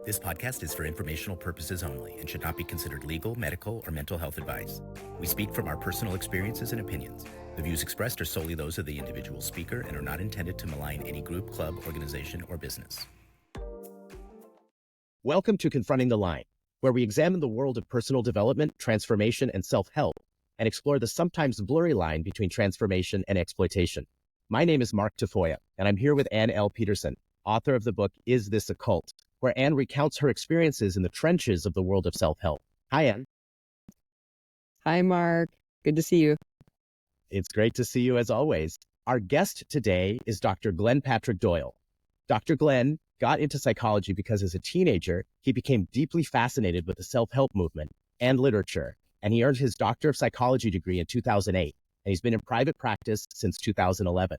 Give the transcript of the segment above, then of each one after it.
This podcast is for informational purposes only and should not be considered legal, medical, or mental health advice. We speak from our personal experiences and opinions. The views expressed are solely those of the individual speaker and are not intended to malign any group, club, organization, or business. Welcome to Confronting the Line, where we examine the world of personal development, transformation, and self-help, and explore the sometimes blurry line between transformation and exploitation. My name is Mark Tafoya, and I'm here with Ann L. Peterson, author of the book, Is This a Cult?, where Ann recounts her experiences in the trenches of the world of self-help. Hi, Ann. Hi, Mark. Good to see you. It's great to see you as always. Our guest today is Dr. Glenn Patrick Doyle. Dr. Glenn got into psychology because as a teenager, he became deeply fascinated with the self-help movement and literature, and he earned his Doctor of Psychology degree in 2008, and he's been in private practice since 2011.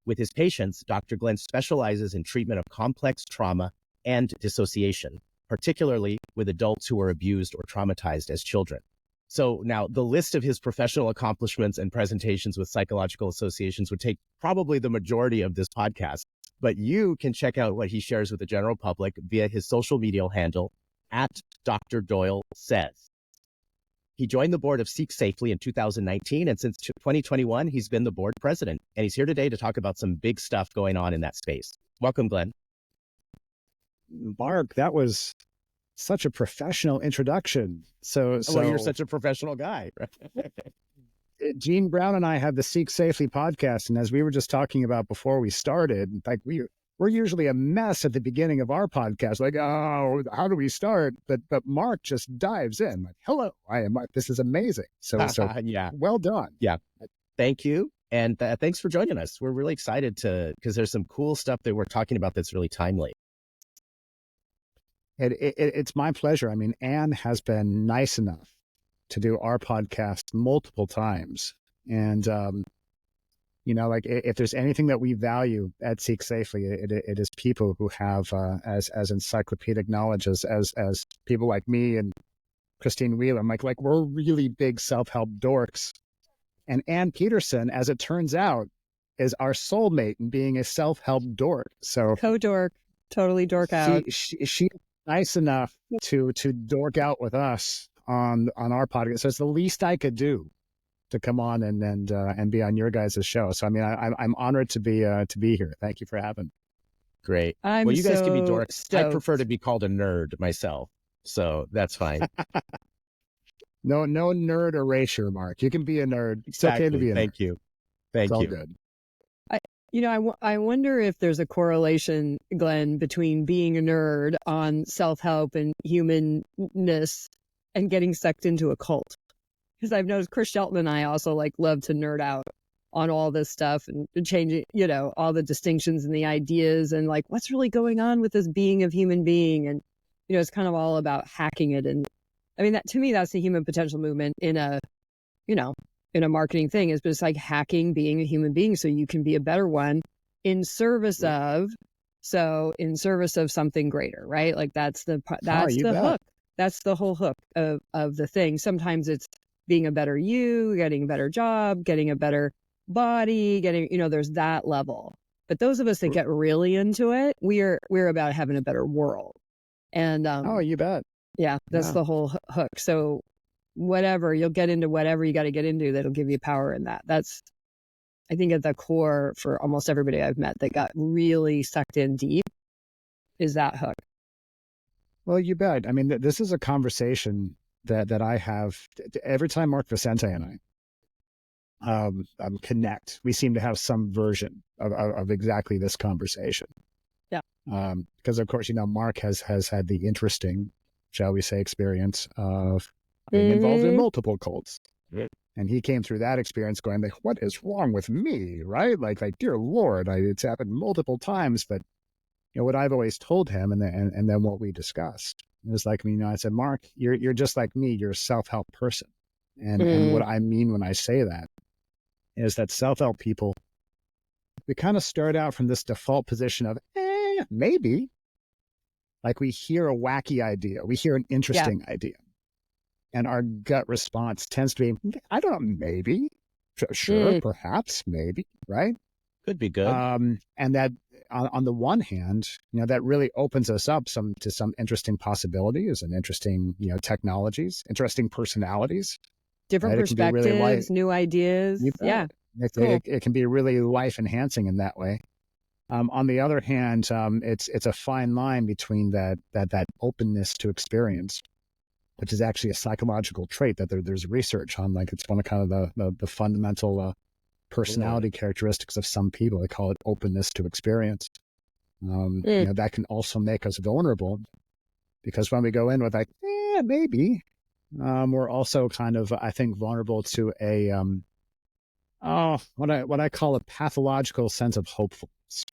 With his patients, Dr. Glenn specializes in treatment of complex trauma and dissociation, particularly with adults who were abused or traumatized as children. So now the list of his professional accomplishments and presentations with psychological associations would take probably the majority of this podcast, but you can check out what he shares with the general public via his social media handle at Dr. Doyle Says. He joined the board of Seek Safely in 2019, and since 2021, he's been the board president, and he's here today to talk about some big stuff going on in that space. Welcome, Glenn. Mark, that was such a professional introduction. So you're such a professional guy. Gene Brown and I have the Seek Safely podcast, and as we were just talking about before we started, like we're usually a mess at the beginning of our podcast, like, oh, how do we start? But Mark just dives in, like, hello, I am Mark. This is amazing. So yeah, well done. Yeah, thank you, and thanks for joining us. We're really excited because there's some cool stuff that we're talking about that's really timely. It's my pleasure. I mean, Ann has been nice enough to do our podcast multiple times. And, like if there's anything that we value at Seek Safely, it is people who have as encyclopedic knowledge as people like me and Christine Wheeler. Like we're really big self-help dorks. And Ann Peterson, as it turns out, is our soulmate in being a self-help dork. So co-dork, totally dork out. She nice enough to dork out with us on our podcast. So it's the least I could do to come on and be on your guys' show. So I mean, I'm honored to be here. Thank you for having me. Great. Well, you guys can be dorks. Stoked. I prefer to be called a nerd myself, so that's fine. No nerd erasure, Mark. You can be a nerd. It's Exactly. okay to be a nerd. Thank you. It's all good. I wonder if there's a correlation, Glenn, between being a nerd on self-help and humanness and getting sucked into a cult. Because I've noticed Chris Shelton and I also love to nerd out on all this stuff and changing, all the distinctions and the ideas and what's really going on with this being of human being. And, it's kind of all about hacking it. And I mean, that to me, that's the human potential movement in a marketing thing is, but it's like hacking being a human being so you can be a better one in service of something greater, right? Like that's the hook. That's the whole hook of the thing. Sometimes it's being a better you, getting a better job, getting a better body, there's that level. But those of us that get really into it, we're about having a better world. And you bet. Yeah, that's the whole hook. So you'll get into whatever you got to get into that'll give you power in that. That's, I think, at the core for almost everybody I've met that got really sucked in deep is that hook. Well, you bet. I mean, this is a conversation that I have every time Mark Vicente and I connect. We seem to have some version of exactly this conversation. Yeah. Because of course, Mark has had the interesting, shall we say, experience of being involved in multiple cults. Yeah. And he came through that experience going like, what is wrong with me? Right? Like, dear Lord, it's happened multiple times. But, what I've always told him and then what we discussed is like, I said, Mark, you're just like me. You're a self-help person. And what I mean when I say that is that self-help people, we kind of start out from this default position of, maybe. Like we hear a wacky idea. We hear an interesting idea. And our gut response tends to be, I don't know, maybe, sure, perhaps, maybe, right? Could be good. And that on the one hand, that really opens us up to some interesting possibilities and interesting, technologies, interesting personalities. Different Right? It can be really perspectives, new ideas. you bet. Yeah. It, Cool. it can be really life enhancing in that way. On the other hand, it's a fine line between that openness to experience, which is actually a psychological trait that there's research on. Like it's one of kind of the fundamental personality characteristics of some people. They call it openness to experience. That can also make us vulnerable, because when we go in with like, maybe, we're also kind of, I think, vulnerable to a what I call a pathological sense of hopefulness.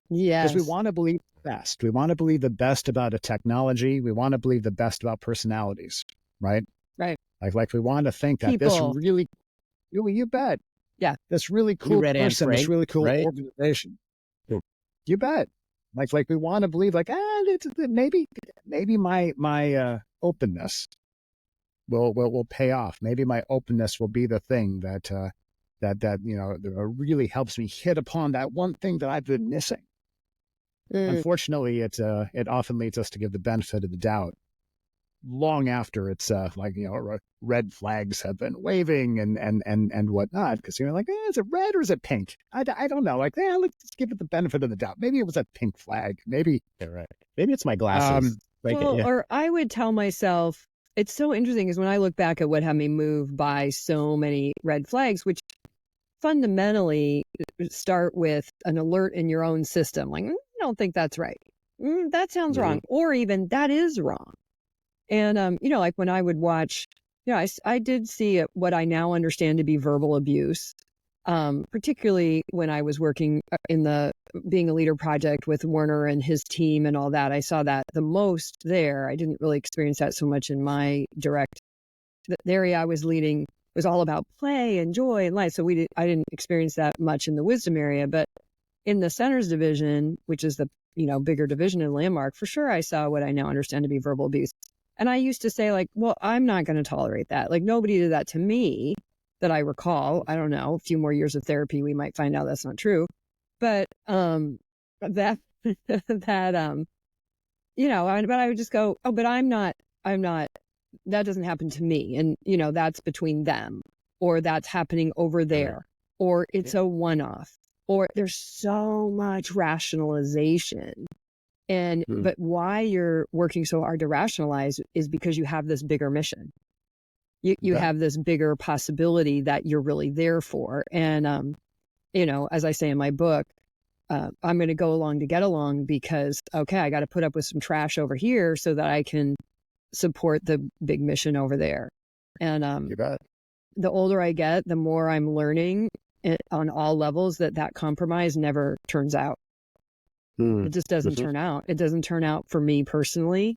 Because we Yes. want to believe the best. We want to believe the best about a technology. We want to believe the best about personalities, right? Right. Like we want to think that this People. really, you bet. Yeah. This really You cool read Anne person, this Frank, really cool right? organization. You bet. Like we want to believe like, maybe my openness will pay off. Maybe my openness will be the thing that really helps me hit upon that one thing that I've been missing. Unfortunately, it often leads us to give the benefit of the doubt long after it's red flags have been waving and whatnot, because you're like, is it red or is it pink? I don't know. Like, let's just give it the benefit of the doubt. Maybe it was a pink flag. Maybe. Yeah, right. Maybe it's my glasses. Or I would tell myself, it's so interesting is when I look back at what had me move by so many red flags, which fundamentally start with an alert in your own system. Like, I don't think that's right. That sounds wrong. Or even that is wrong. And, like when I would watch, I did see what I now understand to be verbal abuse, particularly when I was working in the Being a Leader project with Werner and his team and all that. I saw that the most there. I didn't really experience that so much in my direct. The area I was leading was all about play and joy and life. So I didn't experience that much in the wisdom area, but in the centers division, which is the, bigger division in Landmark, for sure, I saw what I now understand to be verbal abuse. And I used to say like, well, I'm not going to tolerate that. Like nobody did that to me that I recall. I don't know, a few more years of therapy, we might find out that's not true. But, that, but I would just go, oh, but I'm not, that doesn't happen to me. And, that's between them, or that's happening over there, or it's a one-off, or there's so much rationalization. And, but why you're working so hard to rationalize is because you have this bigger mission. You have this bigger possibility that you're really there for. And, as I say in my book, I'm going to go along to get along because, okay, I got to put up with some trash over here so that I can support the big mission over there. And, You bet. the older I get, the more I'm learning on all levels that compromise never turns out. It just doesn't turn out. It doesn't turn out for me personally,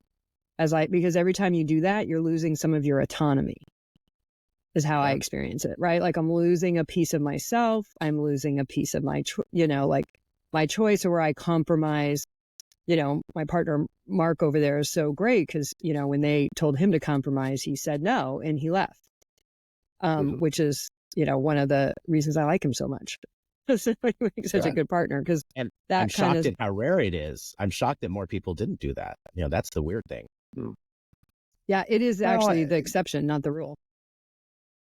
because every time you do that, you're losing some of your autonomy, is how I experience it, right? Like I'm losing a piece of myself. I'm losing a piece of my, my choice, or where I compromise. My partner, Mark over there, is so great because, when they told him to compromise, he said no and he left, which is, one of the reasons I like him so much. He's such a good partner because I'm shocked at how rare it is. I'm shocked that more people didn't do that. That's the weird thing. Yeah, it is actually the exception, not the rule.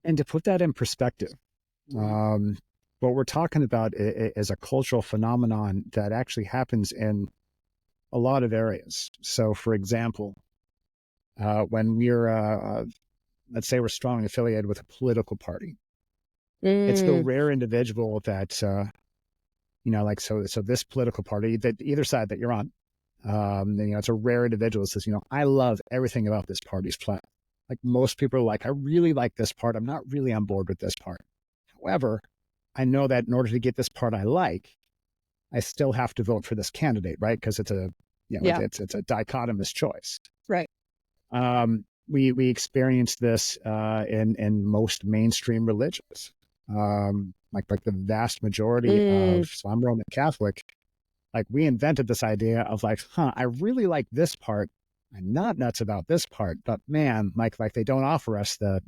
And to put that in perspective, what we're talking about is a cultural phenomenon that actually happens in a lot of areas. So, for example, when we're, let's say we're strongly affiliated with a political party, it's the rare individual that, so this political party, that either side that you're on, it's a rare individual that says, I love everything about this party's plan. Like most people are like, I really like this part. I'm not really on board with this part. However, I know that in order to get this part I like, I still have to vote for this candidate, right? Because it's a, it's a dichotomous choice. Right. We experience this in most mainstream religions. Like the vast majority of, so I'm Roman Catholic, like we invented this idea of like, I really like this part. I'm not nuts about this part, but man, like they don't offer us the,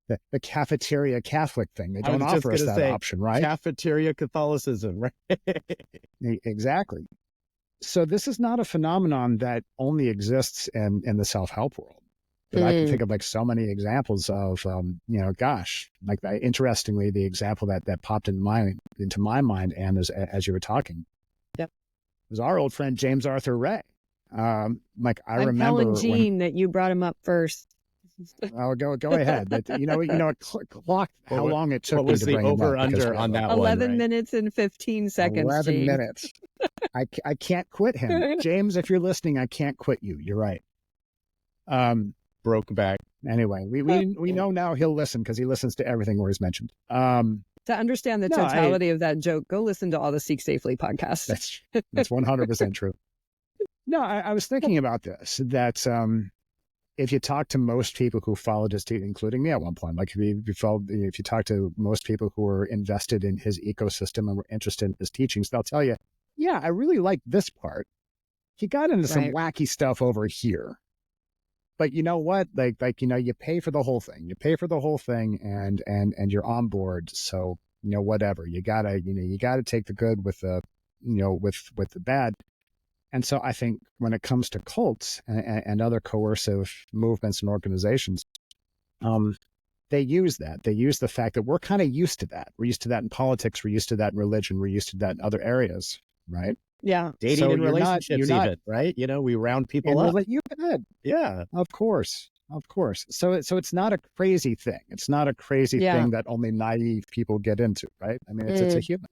the cafeteria Catholic thing. They I was don't just offer us gonna that say, option, right? Cafeteria Catholicism, right? Exactly. So this is not a phenomenon that only exists in the self-help world. But I can think of like so many examples of, gosh, like interestingly, the example that popped into my mind, and as you were talking, Yep, was our old friend James Arthur Ray. I I'm remember telling Gene that you brought him up first. Oh, go ahead. But clock how long it took What me was to the bring him up because over-under on that one, 11 right? minutes and 15 seconds, 11 Gene. minutes. I can't quit him. James, if you're listening, I can't quit you. You're right. Broke back. Anyway, we know now he'll listen because he listens to everything where he's mentioned. To understand the totality of that joke, go listen to all the Seek Safely podcasts. That's 100% true. No, I was thinking about this, that if you talk to most people who followed his teaching, including me at one point, like if you talk to most people who were invested in his ecosystem and were interested in his teachings, they'll tell you, yeah, I really like this part. He got into some wacky stuff over here. But you know what? You pay for the whole thing. You pay for the whole thing and you're on board. So, whatever. You gotta take the good with the, with the bad. And so I think when it comes to cults and other coercive movements and organizations, they use that. They use the fact that we're kind of used to that. We're used to that in politics. We're used to that in religion. We're used to that in other areas, right? Yeah. Dating and relationships even, right? We round people up. You bet. Yeah. Of course. So it's not a crazy thing. It's not a crazy thing that only naive people get into, right? I mean, it's a human.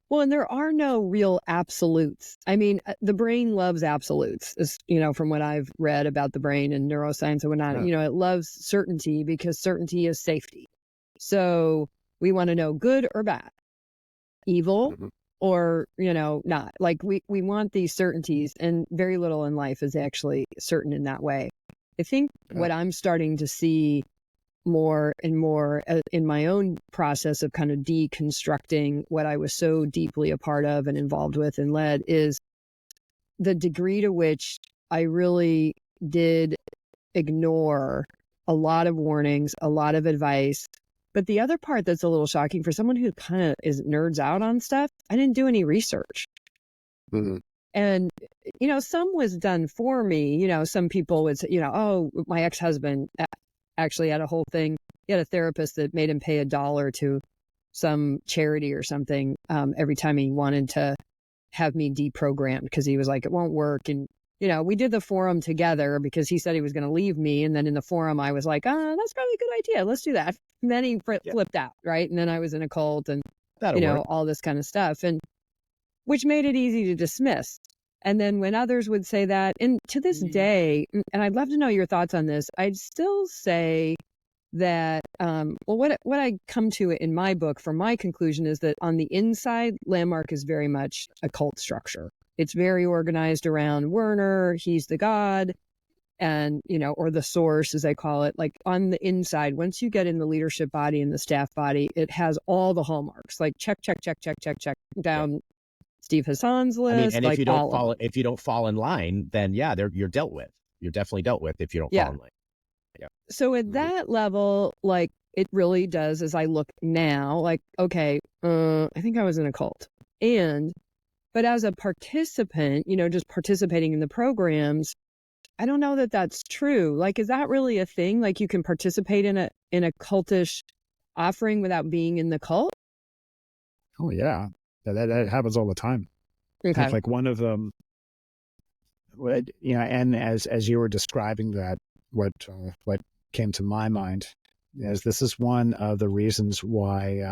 Well, and there are no real absolutes. I mean, the brain loves absolutes, from what I've read about the brain and neuroscience and whatnot. It loves certainty because certainty is safety. So we want to know good or bad, evil or, not. Like we want these certainties, and very little in life is actually certain in that way. I think what I'm starting to see more and more in my own process of kind of deconstructing what I was so deeply a part of and involved with and led is the degree to which I really did ignore a lot of warnings, a lot of advice. But the other part that's a little shocking for someone who kind of is nerds out on stuff, I didn't do any research. And, some was done for me. Some people would say, oh, my ex-husband actually had a whole thing. He had a therapist that made him pay $1 to some charity or something every time he wanted to have me deprogrammed, because he was like, it won't work. And, we did the forum together because he said he was going to leave me. And then in the forum, I was like, that's probably a good idea. Let's do that. And then he flipped out. Right. And then I was in a cult and, all this kind of stuff, and which made it easy to dismiss. And then when others would say that, and to this day, and I'd love to know your thoughts on this, I'd still say that, what I come to in my book for my conclusion is that on the inside, Landmark is very much a cult structure. It's very organized around Werner. He's the god, and, or the source, as I call it. Like on the inside, once you get in the leadership body and the staff body, it has all the hallmarks, like check down Steve Hassan's list. I mean, and like if you don't fall in line, then you're dealt with. You're definitely dealt with if you don't fall in line. Yeah. So at that level, like it really does, as I look now, like, okay, I think I was in a cult. But as a participant, just participating in the programs, I don't know that that's true. Like, is that really a thing? Like you can participate in a cultish offering without being in the cult? Oh yeah. That happens all the time. Okay. Like one of them, and as you were describing that, what came to my mind is this is one of the reasons why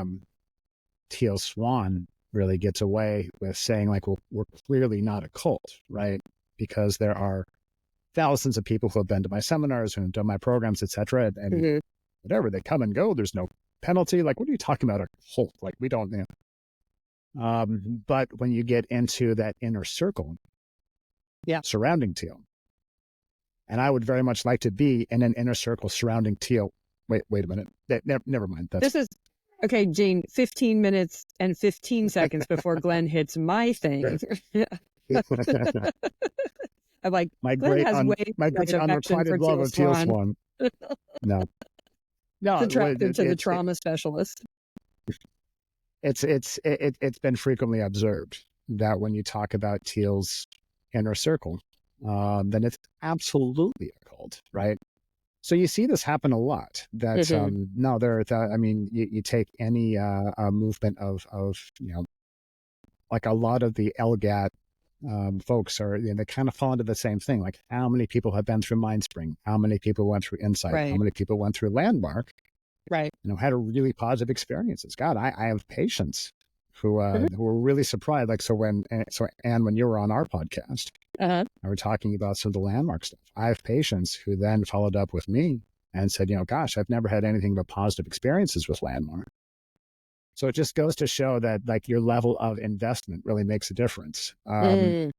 Teal Swan really gets away with saying, like, well, we're clearly not a cult, right? Because there are thousands of people who have been to my seminars, who have done my programs, etc., and whatever, they come and go. There's no penalty. Like, what are you talking about, a cult? Like, we don't, but when you get into that inner circle surrounding Teal, and I would very much like to be in an inner circle surrounding Teal. Wait a minute. Never mind. This is, okay, Gene, 15 minutes and 15 seconds before Glenn hits my thing. I'm like, my Glenn great has way my much great affection for unrequited love of Teal Swan. No, no, attracted to the trauma specialist. it's been frequently observed that when you talk about Teal's inner circle, then it's absolutely a cult, right? So you see this happen a lot. That no, I mean, you take any movement of like a lot of the LGAT folks are, they kind of fall into the same thing. Like, how many people have been through Mindspring? How many people went through Insight? Right. How many people went through Landmark? Right. Had a really positive experiences. God, I have patients who were really surprised. Like, so Anne, when you were on our podcast, I were talking about some of the Landmark stuff. I have patients who then followed up with me and said, gosh, I've never had anything but positive experiences with Landmark. So it just goes to show that like your level of investment really makes a difference. And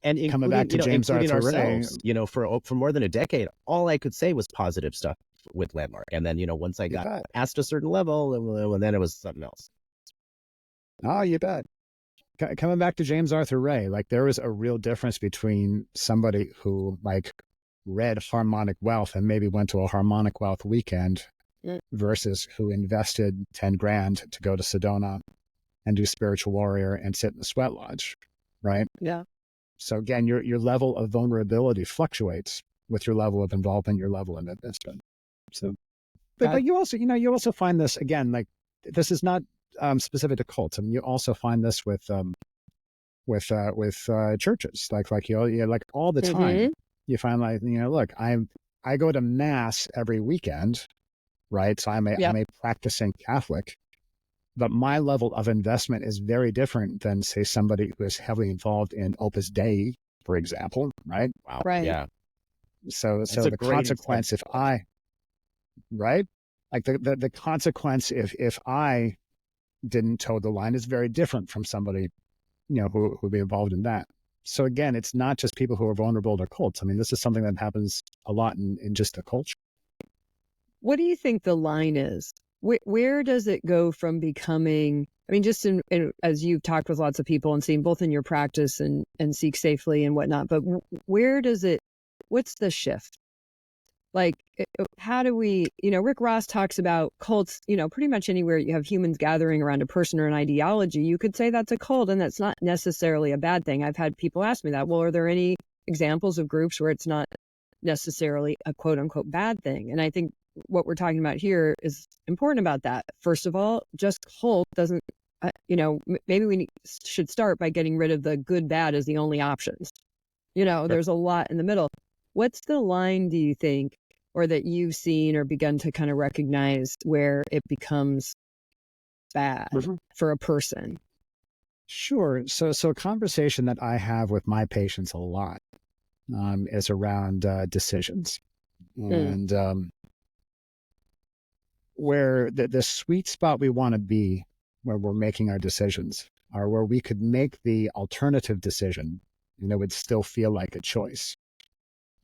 coming back to James Arthur Ray, for more than a decade, all I could say was positive stuff with Landmark. And then, once I got past a certain level, and then it was something else. Oh, you bet. Coming back to James Arthur Ray, like there was a real difference between somebody who like read Harmonic Wealth and maybe went to a Harmonic Wealth weekend versus who invested 10 grand to go to Sedona and do Spiritual Warrior and sit in the sweat lodge, right? Yeah. So again, your level of vulnerability fluctuates with your level of involvement, your level of investment. So, but you also, you also find this again, like this is not specific to cults. I mean, you also find this with churches, like all the time. You find like, look, I go to mass every weekend, right? So I'm a practicing Catholic, but my level of investment is very different than say somebody who is heavily involved in Opus Dei, for example, right? Wow. Right. Yeah. So the consequence like the consequence if I didn't toe the line is very different from somebody, who would be involved in that. So again, it's not just people who are vulnerable to cults. I mean, this is something that happens a lot in just the culture. What do you think the line is? Where does it go from becoming, I mean, just as you've talked with lots of people and seen both in your practice and Seek Safely and whatnot, but what's the shift? Like, how do we, Rick Ross talks about cults, pretty much anywhere you have humans gathering around a person or an ideology, you could say that's a cult, and that's not necessarily a bad thing. I've had people ask me that. Well, are there any examples of groups where it's not necessarily a quote unquote bad thing? And I think what we're talking about here is important about that. First of all, just cult doesn't, maybe we should start by getting rid of the good, bad as the only options. There's a lot in the middle. What's the line, do you think, or that you've seen or begun to kind of recognize where it becomes bad for a person? Sure. So a conversation that I have with my patients a lot is around decisions. And where the sweet spot we want to be where we're making our decisions are where we could make the alternative decision and it would still feel like a choice,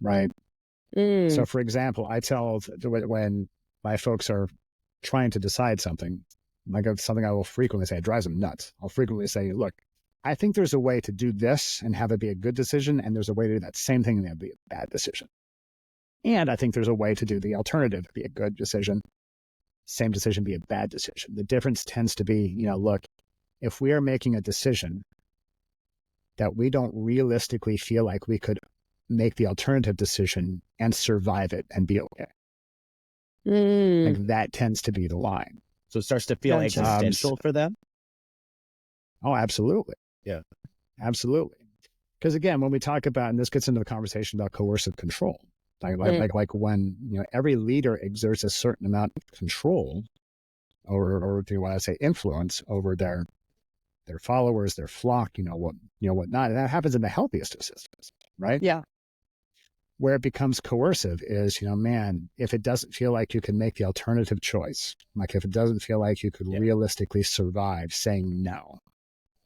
right? So for example, I tell when my folks are trying to decide something, like something I will frequently say, it drives them nuts. I'll frequently say, look, I think there's a way to do this and have it be a good decision. And there's a way to do that same thing and have it be a bad decision. And I think there's a way to do the alternative, be a good decision, same decision, be a bad decision. The difference tends to be, look, if we are making a decision that we don't realistically feel like we could make the alternative decision and survive it and be okay. Like that tends to be the line. So it starts to feel existential for them? Oh, absolutely. Yeah. Absolutely. Because again, when we talk about, and this gets into the conversation about coercive control, like when, every leader exerts a certain amount of control or do you want to say influence over their followers, their flock, whatnot. And that happens in the healthiest of systems, right? Yeah. Where it becomes coercive is, man, if it doesn't feel like you can make the alternative choice, like if it doesn't feel like you could realistically survive saying no,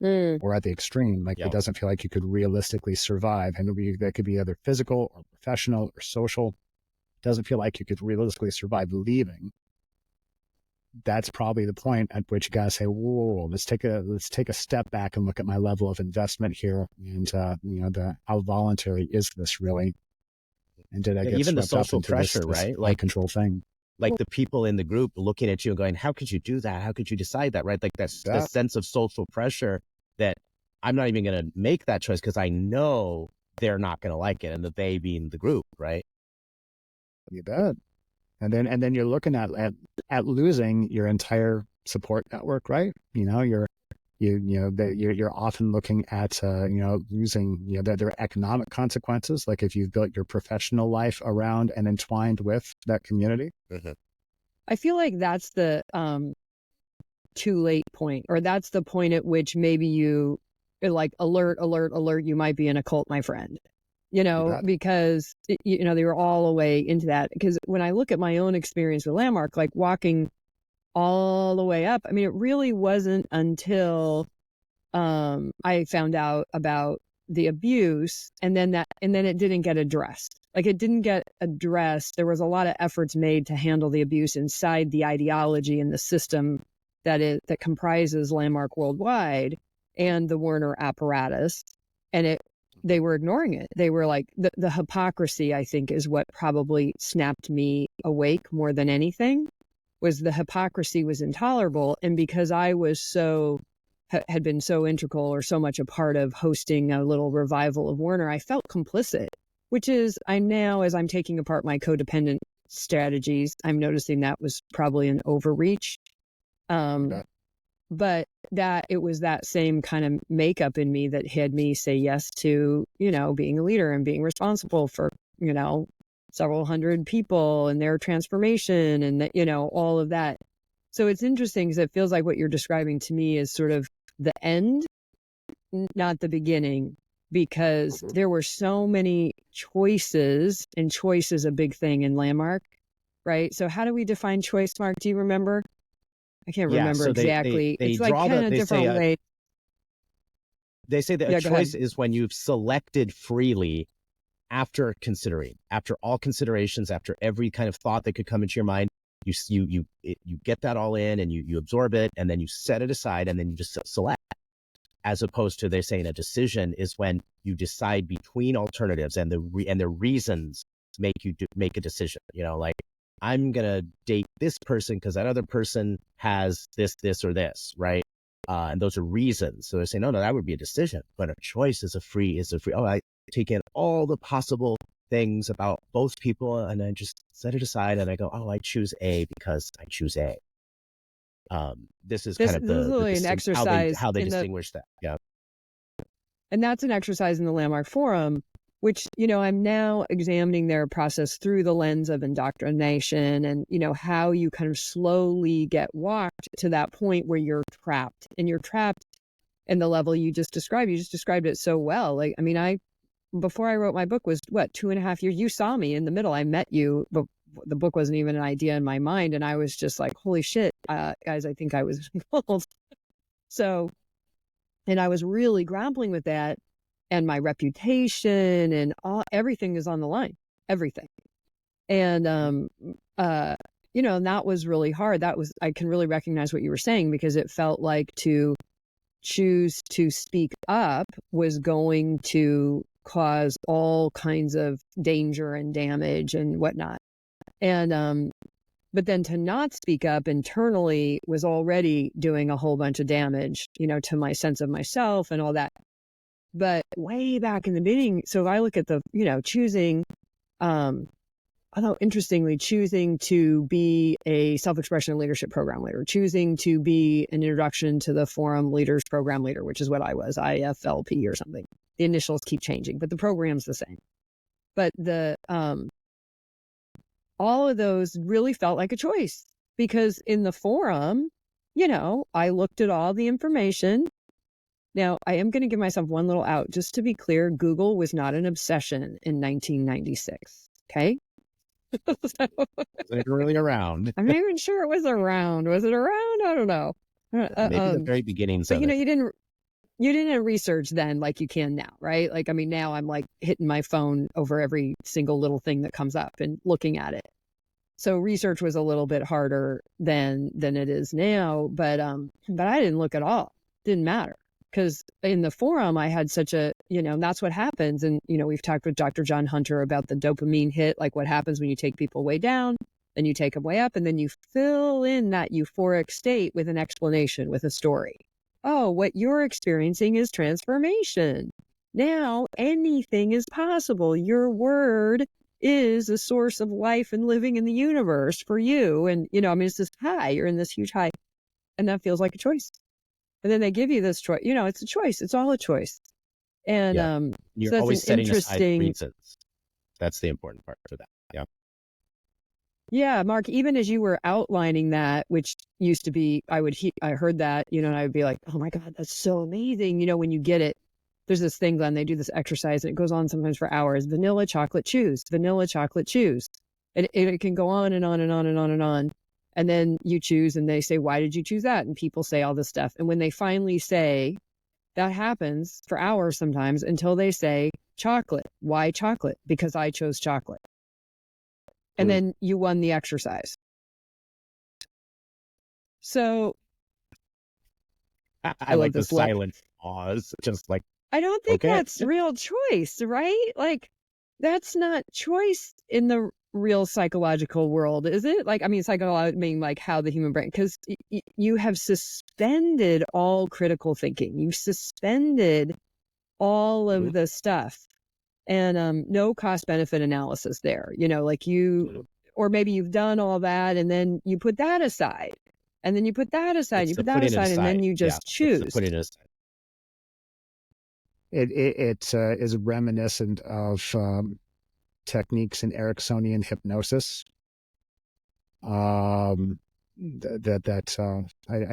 or at the extreme, like it doesn't feel like you could realistically survive, and that could be either physical or professional or social, it doesn't feel like you could realistically survive leaving. That's probably the point at which you got to say, whoa, let's take a step back and look at my level of investment here. And, how voluntary is this really? And did I get Even the swept up social into this pressure, right? out of control thing? Like the people in the group looking at you and going, how could you do that? How could you decide that? Right? Like that's the That, sense of social pressure that I'm not even going to make that choice because I know they're not going to like it, and the they being the group, right? you bet. And then you're looking at losing your entire support network, right? You're often looking at losing, that there are economic consequences, like if you've built your professional life around and entwined with that community. Mm-hmm. I feel like that's the too late point, or that's the point at which maybe you like alert, you might be in a cult, my friend. Because they were all the way into that. Because when I look at my own experience with Landmark, like walking all the way up, I mean, it really wasn't until I found out about the abuse, and then it didn't get addressed. Like it didn't get addressed. There was a lot of efforts made to handle the abuse inside the ideology and the system that comprises Landmark worldwide and the Werner apparatus, and they were ignoring it. They were like, the hypocrisy, I think, is what probably snapped me awake more than anything. Was the hypocrisy was intolerable, and because I was had been so integral or so much a part of hosting a little revival of Werner, I felt complicit, which is, I'm now, as I'm taking apart my codependent strategies, I'm noticing that was probably an overreach. But that it was that same kind of makeup in me that had me say yes to, being a leader and being responsible for, several hundred people and their transformation and, all of that. So it's interesting because it feels like what you're describing to me is sort of the end, not the beginning, because there were so many choices, and choice is a big thing in Landmark, right? So how do we define choice, Mark? Do you remember? I can't remember exactly. They it's like kind of different way. They say that a choice is when you've selected freely after considering, after all considerations, after every kind of thought that could come into your mind. You get that all in and you absorb it, and then you set it aside, and then you just select. As opposed to, they're saying a decision is when you decide between alternatives and the reasons make you make a decision. Like, I'm going to date this person because that other person has this, or this, right? And those are reasons. So they're saying, no, that would be a decision. But a choice is a free, I take in all the possible things about both people and I just set it aside and I go, I choose A because I choose A. This is kind of an exercise how they distinguish that. Yeah. And that's an exercise in the Landmark Forum, which, I'm now examining their process through the lens of indoctrination and, how you kind of slowly get walked to that point where you're trapped, and you're trapped in the level you just described. You just described it so well. Like, I mean, before I wrote my book was 2.5 years. You saw me in the middle. I met you, but the book wasn't even an idea in my mind. And I was just like, holy shit, guys, I think I was involved. So, and I was really grappling with that, and my reputation and everything is on the line, everything. And, and that was really hard. I can really recognize what you were saying, because it felt like to choose to speak up was going to cause all kinds of danger and damage and whatnot. And, but then to not speak up internally was already doing a whole bunch of damage, to my sense of myself and all that. But way back in the beginning, so if I look at the, choosing, although interestingly, choosing to be a self-expression and leadership program leader, choosing to be an introduction to the forum leaders program leader, which is what I was, IFLP or something. The initials keep changing, but the program's the same. But all of those really felt like a choice, because in the forum, I looked at all the information. Now, I am going to give myself one little out. Just to be clear, Google was not an obsession in 1996. Okay. It's really around. I'm not even sure it was around. Was it around? I don't know. Maybe the very beginnings but of it. You didn't research then like you can now, right? Like, I mean, now I'm like hitting my phone over every single little thing that comes up and looking at it. So research was a little bit harder than it is now, but I didn't look at all. Didn't matter. because in the forum, I had such a, that's what happens. And, we've talked with Dr. John Hunter about the dopamine hit, like what happens when you take people way down, then you take them way up, and then you fill in that euphoric state with an explanation, with a story. Oh, what you're experiencing is transformation. Now anything is possible. Your word is a source of life and living in the universe for you. And, it's this high, you're in this huge high, and that feels like a choice. And then they give you this choice, it's a choice. It's all a choice. And you're so that's always setting aside interesting reasons. That's the important part for that. Yeah. Yeah, Mark, even as you were outlining that, which used to be, I heard that, and I would be like, oh my God, that's so amazing. When you get it, there's this thing, Glenn, they do this exercise and it goes on sometimes for hours. Vanilla chocolate chews, vanilla chocolate chews. And it can go on and on and on and on and on. And then you choose and they say, why did you choose that? And people say all this stuff. And when they finally say, that happens for hours sometimes until they say chocolate. Why chocolate? Because I chose chocolate. And then you won the exercise. So I like the silent pause, just like, I don't think that's real choice, right? Like, that's not choice in the real psychological world, is it? Like, I mean, psychological, I mean, like how the human brain, because you have suspended all critical thinking. You've suspended all of the stuff, and no cost benefit analysis there. Like or maybe you've done all that and then you put that aside, and then you put that aside, you put that aside, and then you just choose. Put it aside. It is reminiscent of techniques in Ericksonian hypnosis. I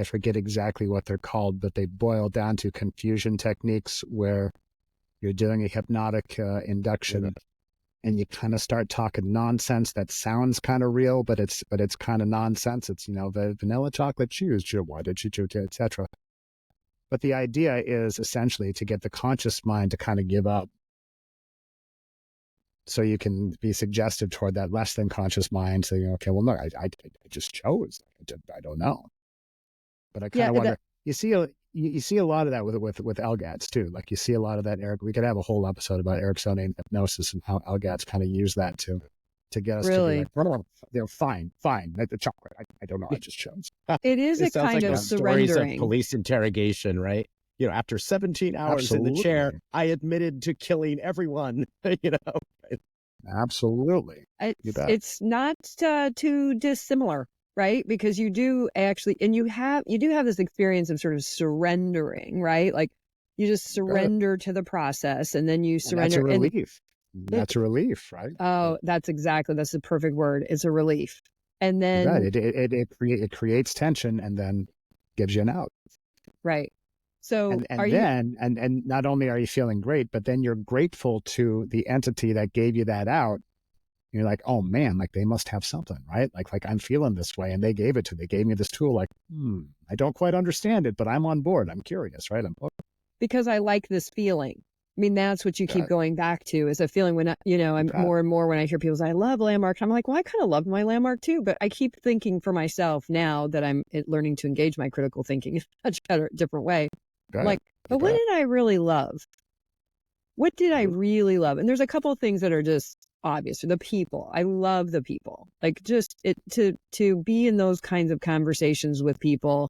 forget exactly what they're called, but they boil down to confusion techniques where you're doing a hypnotic induction and you kind of start talking nonsense that sounds kind of real, but it's kind of nonsense. It's, the vanilla chocolate chews, why did you choose it, etc. But the idea is essentially to get the conscious mind to kind of give up, so you can be suggestive toward that less than conscious mind, saying, okay, well, no, I just chose. I don't know. But I kind of wonder, you see a lot of that with LGATs too. Like you see a lot of that, Eric. We could have a whole episode about Ericksonian hypnosis and how LGATs kind of use that to get us to be like, fine, like the chocolate. I don't know. I just chose. It is a kind of surrendering. Stories of police interrogation, right? After 17 hours in the chair, I admitted to killing everyone. Absolutely. It's not too dissimilar, right? Because you do actually, and you do have this experience of sort of surrendering, right? Like you just surrender to the process, and then you surrender. And that's a relief. That's a relief, right? Oh, that's the perfect word. It's a relief. And then it creates tension and then gives you an out. Right. So and not only are you feeling great, but then you're grateful to the entity that gave you that out. You're like, oh man, like they must have something, right? Like I'm feeling this way and they gave me this tool. Like, I don't quite understand it, but I'm on board. I'm curious, right? Because I like this feeling. I mean, that's what you keep going back to, is a feeling when, I'm more and more when I hear people say, I love landmarks. I'm like, well, I kind of love my landmark too, but I keep thinking for myself now that I'm learning to engage my critical thinking in a much better, different way. Like, but what did I really love? What did I really love? And there's a couple of things that are just obvious. The people. I love the people. Like just to be in those kinds of conversations with people,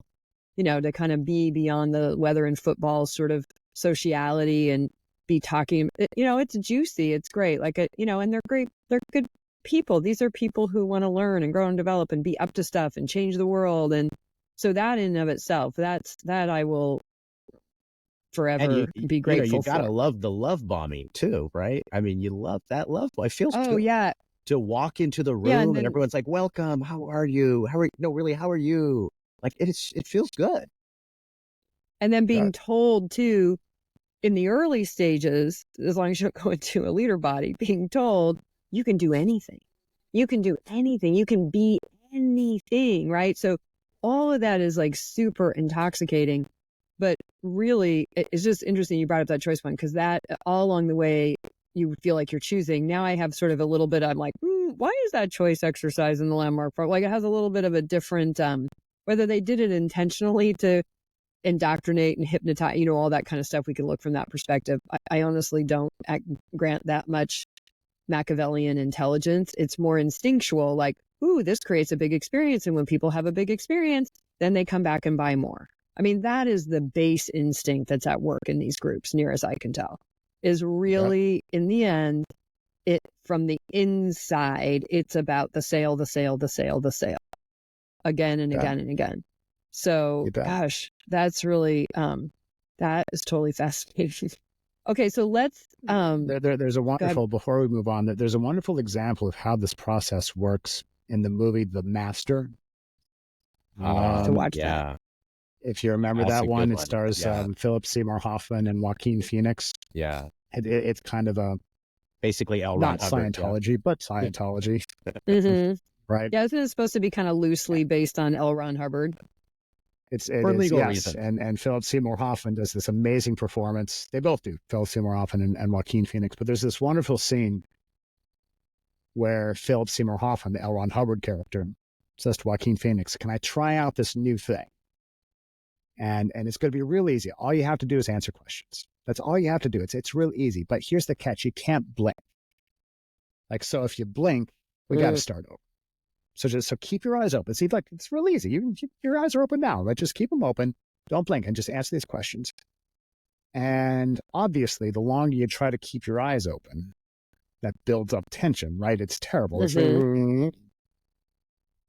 to kind of be beyond the weather and football sort of sociality and be talking, it's juicy. It's great. Like, and they're great. They're good people. These are people who want to learn and grow and develop and be up to stuff and change the world. And so that in and of itself, that I will forever be grateful you gotta love the love bombing too, right? I mean, you love that love. It feels good. Yeah. To walk into the room and everyone's like, welcome, how are you? How are you? Like it feels good. And then being told too, in the early stages, as long as you don't go into a leader body, being told you can do anything. You can do anything. You can be anything, right? So all of that is like super intoxicating. But really, it's just interesting you brought up that choice one, because that all along the way, you feel like you're choosing. Now I have sort of a little bit, I'm like, why is that choice exercise in the landmark part? Like it has a little bit of a different, whether they did it intentionally to indoctrinate and hypnotize, you know, all that kind of stuff. We can look from that perspective. I honestly don't grant that much Machiavellian intelligence. It's more instinctual, like, ooh, this creates a big experience. And when people have a big experience, then they come back and buy more. I mean, that is the base instinct that's at work in these groups, near as I can tell, is really, in the end, it from the inside, it's about the sale, the sale, the sale, the sale, again and again and again. So, gosh, that's really, that is totally fascinating. Okay, so let's, there's a wonderful, before we move on, there's a wonderful example of how this process works in the movie The Master. To watch that. If you remember that one, it stars Philip Seymour Hoffman and Joaquin Phoenix. Yeah. It's kind of a, basically L. not Hubbard, Scientology, but Scientology. Right? Yeah, isn't it supposed to be kind of loosely based on L. Ron Hubbard? It for legal reasons. And Philip Seymour Hoffman does this amazing performance. They both do, Philip Seymour Hoffman and Joaquin Phoenix. But there's this wonderful scene where Philip Seymour Hoffman, the L. Ron Hubbard character, says to Joaquin Phoenix, "Can I try out this new thing? And it's going to be real easy. All you have to do is answer questions. That's all you have to do. It's real easy. But here's the catch. You can't blink. Like, so if you blink, we got to start over. So keep your eyes open. See, like, it's real easy. Your eyes are open now. Right? Just keep them open. Don't blink and just answer these questions. And obviously, the longer you try to keep your eyes open, that builds up tension, right? It's terrible.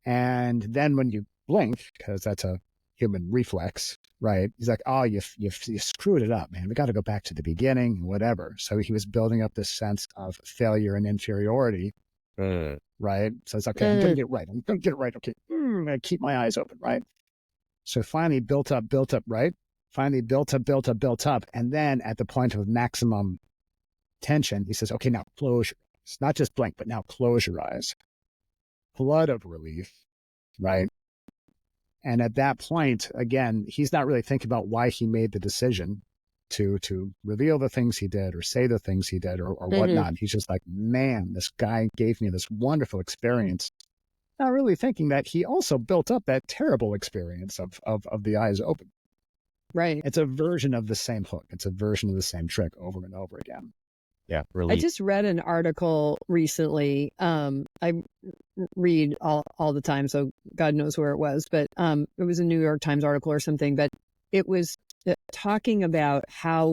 And then when you blink, because that's a human reflex, right? He's like, oh, you screwed it up, man. We got to go back to the beginning, whatever. So he was building up this sense of failure and inferiority, right? So it's okay, I'm going to get it right. I'm going to get it right. Okay, I'm going to keep my eyes open, right? So finally built up, right? Finally built up. And then at the point of maximum tension, he says, okay, now close your eyes. Not just blink, but now close your eyes. Flood of relief, right? And at that point, again, he's not really thinking about why he made the decision to reveal the things he did or say the things he did or whatnot. He's just like, man, this guy gave me this wonderful experience. Not really thinking that he also built up that terrible experience of the eyes open. Right. It's a version of the same hook. It's a version of the same trick over and over again. Yeah, really. I just read an article recently. I read all the time, so God knows where it was, but it was a New York Times article or something, but it was talking about how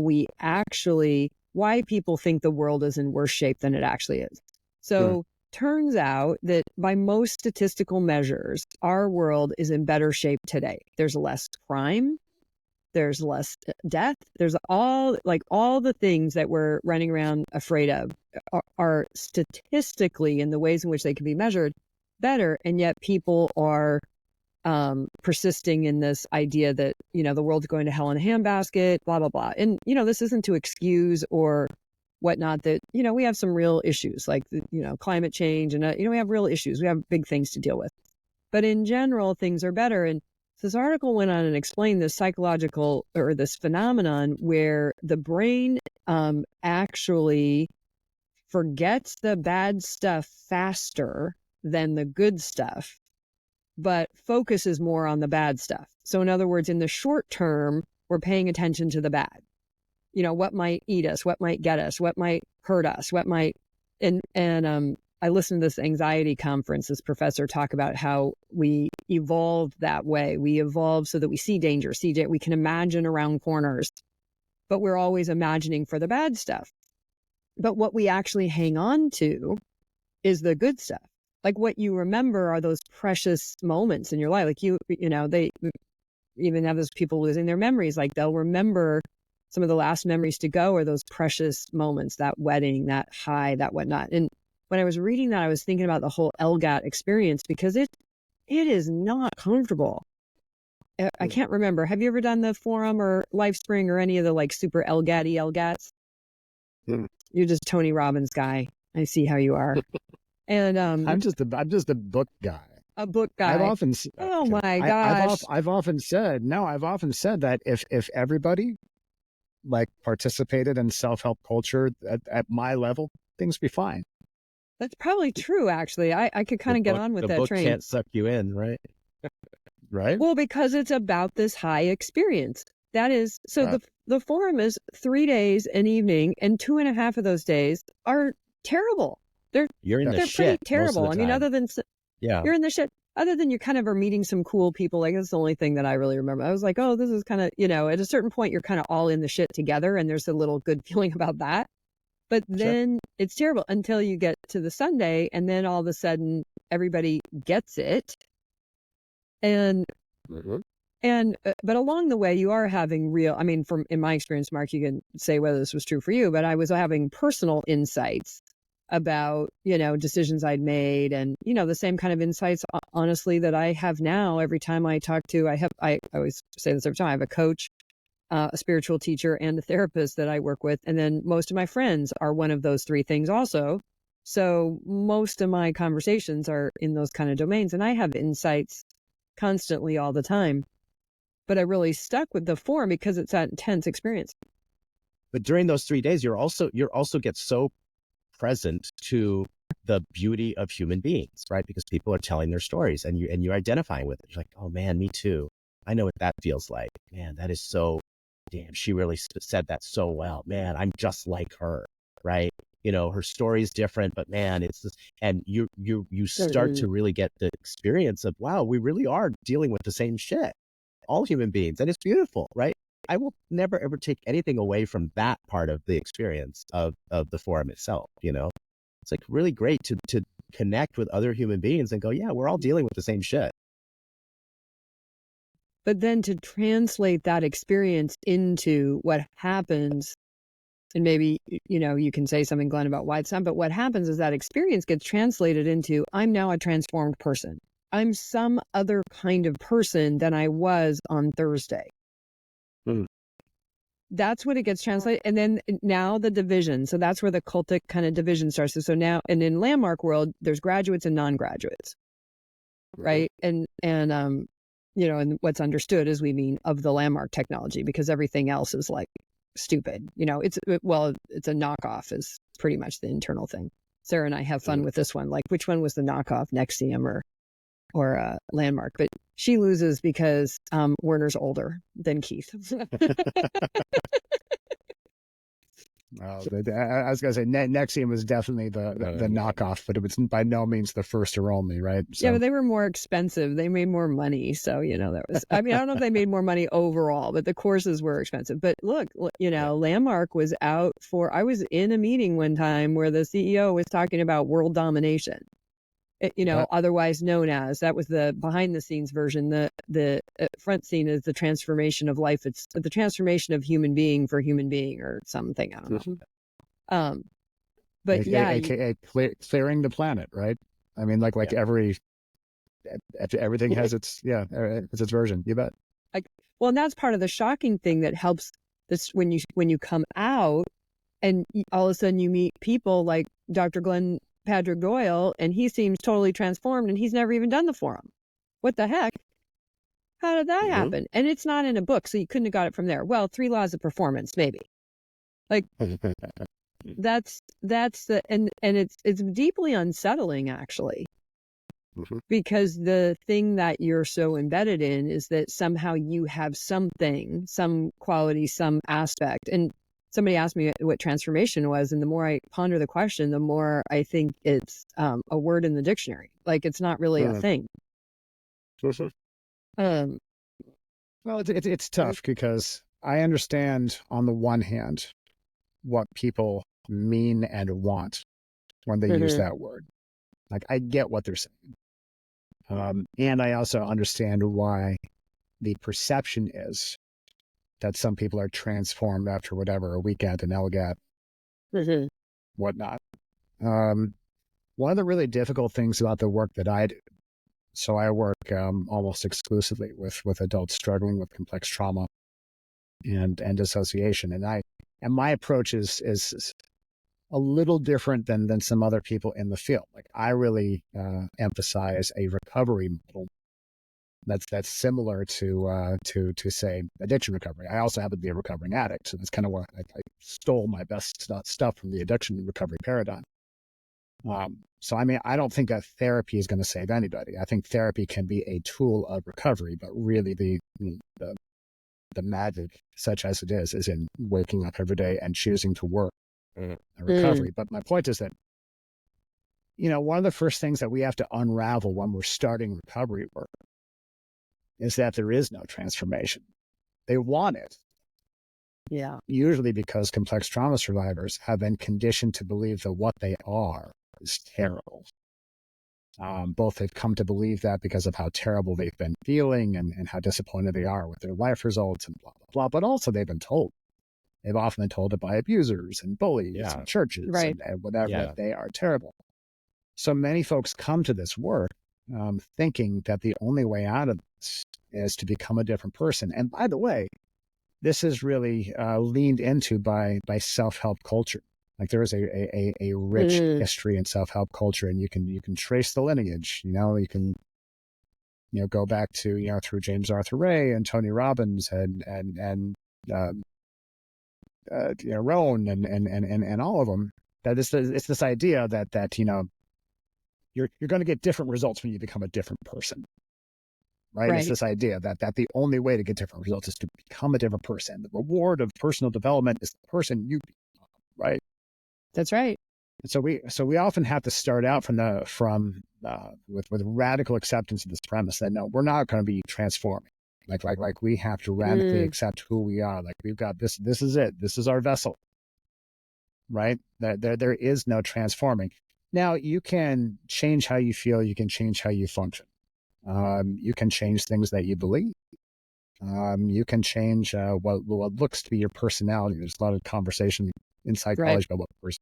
why people think the world is in worse shape than it actually is. So turns out that by most statistical measures, our world is in better shape today. There's less crime. There's less death. There's all the things that we're running around afraid of are statistically, in the ways in which they can be measured, better. And yet people are persisting in this idea that, the world's going to hell in a handbasket, blah, blah, blah. And, this isn't to excuse or whatnot that, we have some real issues like, climate change and, we have real issues. We have big things to deal with. But in general, things are better. And this article went on and explained this psychological or this phenomenon where the brain actually forgets the bad stuff faster than the good stuff, but focuses more on the bad stuff. So in other words, in the short term, we're paying attention to the bad. What might eat us, what might get us, what might hurt us, what might, and I listened to this anxiety conference, this professor talk about how we evolved that way. We evolved so that we see danger, we can imagine around corners, but we're always imagining for the bad stuff. But what we actually hang on to is the good stuff. Like what you remember are those precious moments in your life. Like they even have those people losing their memories. Like they'll remember some of the last memories to go are those precious moments, that wedding, that high, that whatnot. And when I was reading that, I was thinking about the whole LGAT experience because it is not comfortable. I can't remember. Have you ever done the Forum or LifeSpring or any of the super LGATs? You're just Tony Robbins guy. I see how you are. And I'm just a book guy. A book guy. I've often my gosh. I've often said that if everybody participated in self-help culture at my level, things be fine. That's probably true, actually. I could kind of get on with that train. The book can't suck you in, right? right? Well, because it's about this high experience. That is, so the forum is 3 days an evening, and 2.5 of those days are terrible. You're in the They're shit pretty terrible. most of the time. other than Yeah. you're in the shit. Other than you kind of are meeting some cool people. Like, that's the only thing that I really remember. I was like, oh, this is kind of, at a certain point, you're kind of all in the shit together, and there's a little good feeling about that. But then it's terrible until you get to the Sunday, and then all of a sudden everybody gets it. And but along the way, you are having real, I mean, in my experience, Mark, you can say whether this was true for you, but I was having personal insights about, decisions I'd made, and, the same kind of insights, honestly, that I have now. Every time I talk to, I always say this every time, I have a coach, a spiritual teacher, and a therapist that I work with. And then most of my friends are one of those three things also. So most of my conversations are in those kind of domains, and I have insights constantly all the time. But I really stuck with the forum because it's that intense experience. But during those 3 days, you're also get so present to the beauty of human beings, right? Because people are telling their stories, and you're identifying with it. You're like, oh man, me too. I know what that feels like. Man, that is so, damn, she really said that so well. Man, I'm just like her, right? Her story is different, but man, it's just, and you start to really get the experience of, wow, we really are dealing with the same shit, all human beings, and it's beautiful, right? I will never ever take anything away from that part of the experience of the forum itself. It's like really great to connect with other human beings and go, yeah, we're all dealing with the same shit. But then to translate that experience into what happens, and maybe, you can say something, Glenn, about why it's not, but what happens is that experience gets translated into, I'm now a transformed person. I'm some other kind of person than I was on Thursday. That's what it gets translated. And then now the division. So that's where the cultic kind of division starts. So now, and in landmark world, there's graduates and non-graduates, right? And and what's understood is we mean of the landmark technology, because everything else is like stupid. It's a knockoff is pretty much the internal thing. Sarah and I have fun with this one. Like, which one was the knockoff, Nexium or landmark? But she loses because Werner's older than Keith. I was going to say Nexium was definitely the knockoff, but it was by no means the first or only, right? So. Yeah, but they were more expensive. They made more money. So, that was, I mean, I don't know if they made more money overall, but the courses were expensive. But look, Landmark was out I was in a meeting one time where the CEO was talking about world domination. Otherwise known as, that was the behind the scenes version. The front scene is the transformation of life. It's the transformation of human being for human being or something. I don't know. But AKA clearing the planet, right? I mean, everything has its version. You bet. Well, and that's part of the shocking thing that helps this when you come out and all of a sudden you meet people like Dr. Glenn Patrick Doyle, and he seems totally transformed, and he's never even done the forum. What the heck? How did that happen? And it's not in a book, so you couldn't have got it from there. Well, 3 laws of performance, maybe. Like that's the and it's deeply unsettling, actually. Because the thing that you're so embedded in is that somehow you have something, some quality, some aspect. And somebody asked me what transformation was, and the more I ponder the question, the more I think it's a word in the dictionary. Like, it's not really a thing. Well, it's tough because I understand on the one hand what people mean and want when they use that word. Like, I get what they're saying. And I also understand why the perception is that some people are transformed after whatever, a weekend, an LGAT, whatnot. One of the really difficult things about the work that I do, so I work almost exclusively with adults struggling with complex trauma and dissociation, and my approach is a little different than some other people in the field. Like, I really emphasize a recovery model that's similar to say addiction recovery. I also happen to be a recovering addict, so that's kind of where I stole my best stuff from the addiction recovery paradigm. So, I mean, I don't think that therapy is going to save anybody. I think therapy can be a tool of recovery, but really the magic, such as it is in waking up every day and choosing to work on recovery. But my point is that, one of the first things that we have to unravel when we're starting recovery work is that there is no transformation. They want it. Yeah. Usually because complex trauma survivors have been conditioned to believe that what they are is terrible. Both they've come to believe that because of how terrible they've been feeling and how disappointed they are with their life results and blah, blah, blah. But also they've been told. They've often been told it by abusers and bullies and churches and whatever, that they are terrible. So many folks come to this work thinking that the only way out of this is to become a different person. And by the way, this is really leaned into by self-help culture. Like there is a rich history in self-help culture, and you can trace the lineage. You can go back to through James Arthur Ray and Tony Robbins and Rohn and all of them. That it's this idea that you're going to get different results when you become a different person. Right? It's this idea that the only way to get different results is to become a different person. The reward of personal development is the person you become, right? That's right. And so we often have to start out with radical acceptance of this premise that no, we're not going to be transforming. Like we have to radically accept who we are. Like we've got this is it. This is our vessel. Right? There is no transforming. Now you can change how you feel. You can change how you function. You can change things that you believe. You can change what looks to be your personality. There's a lot of conversation in psychology about what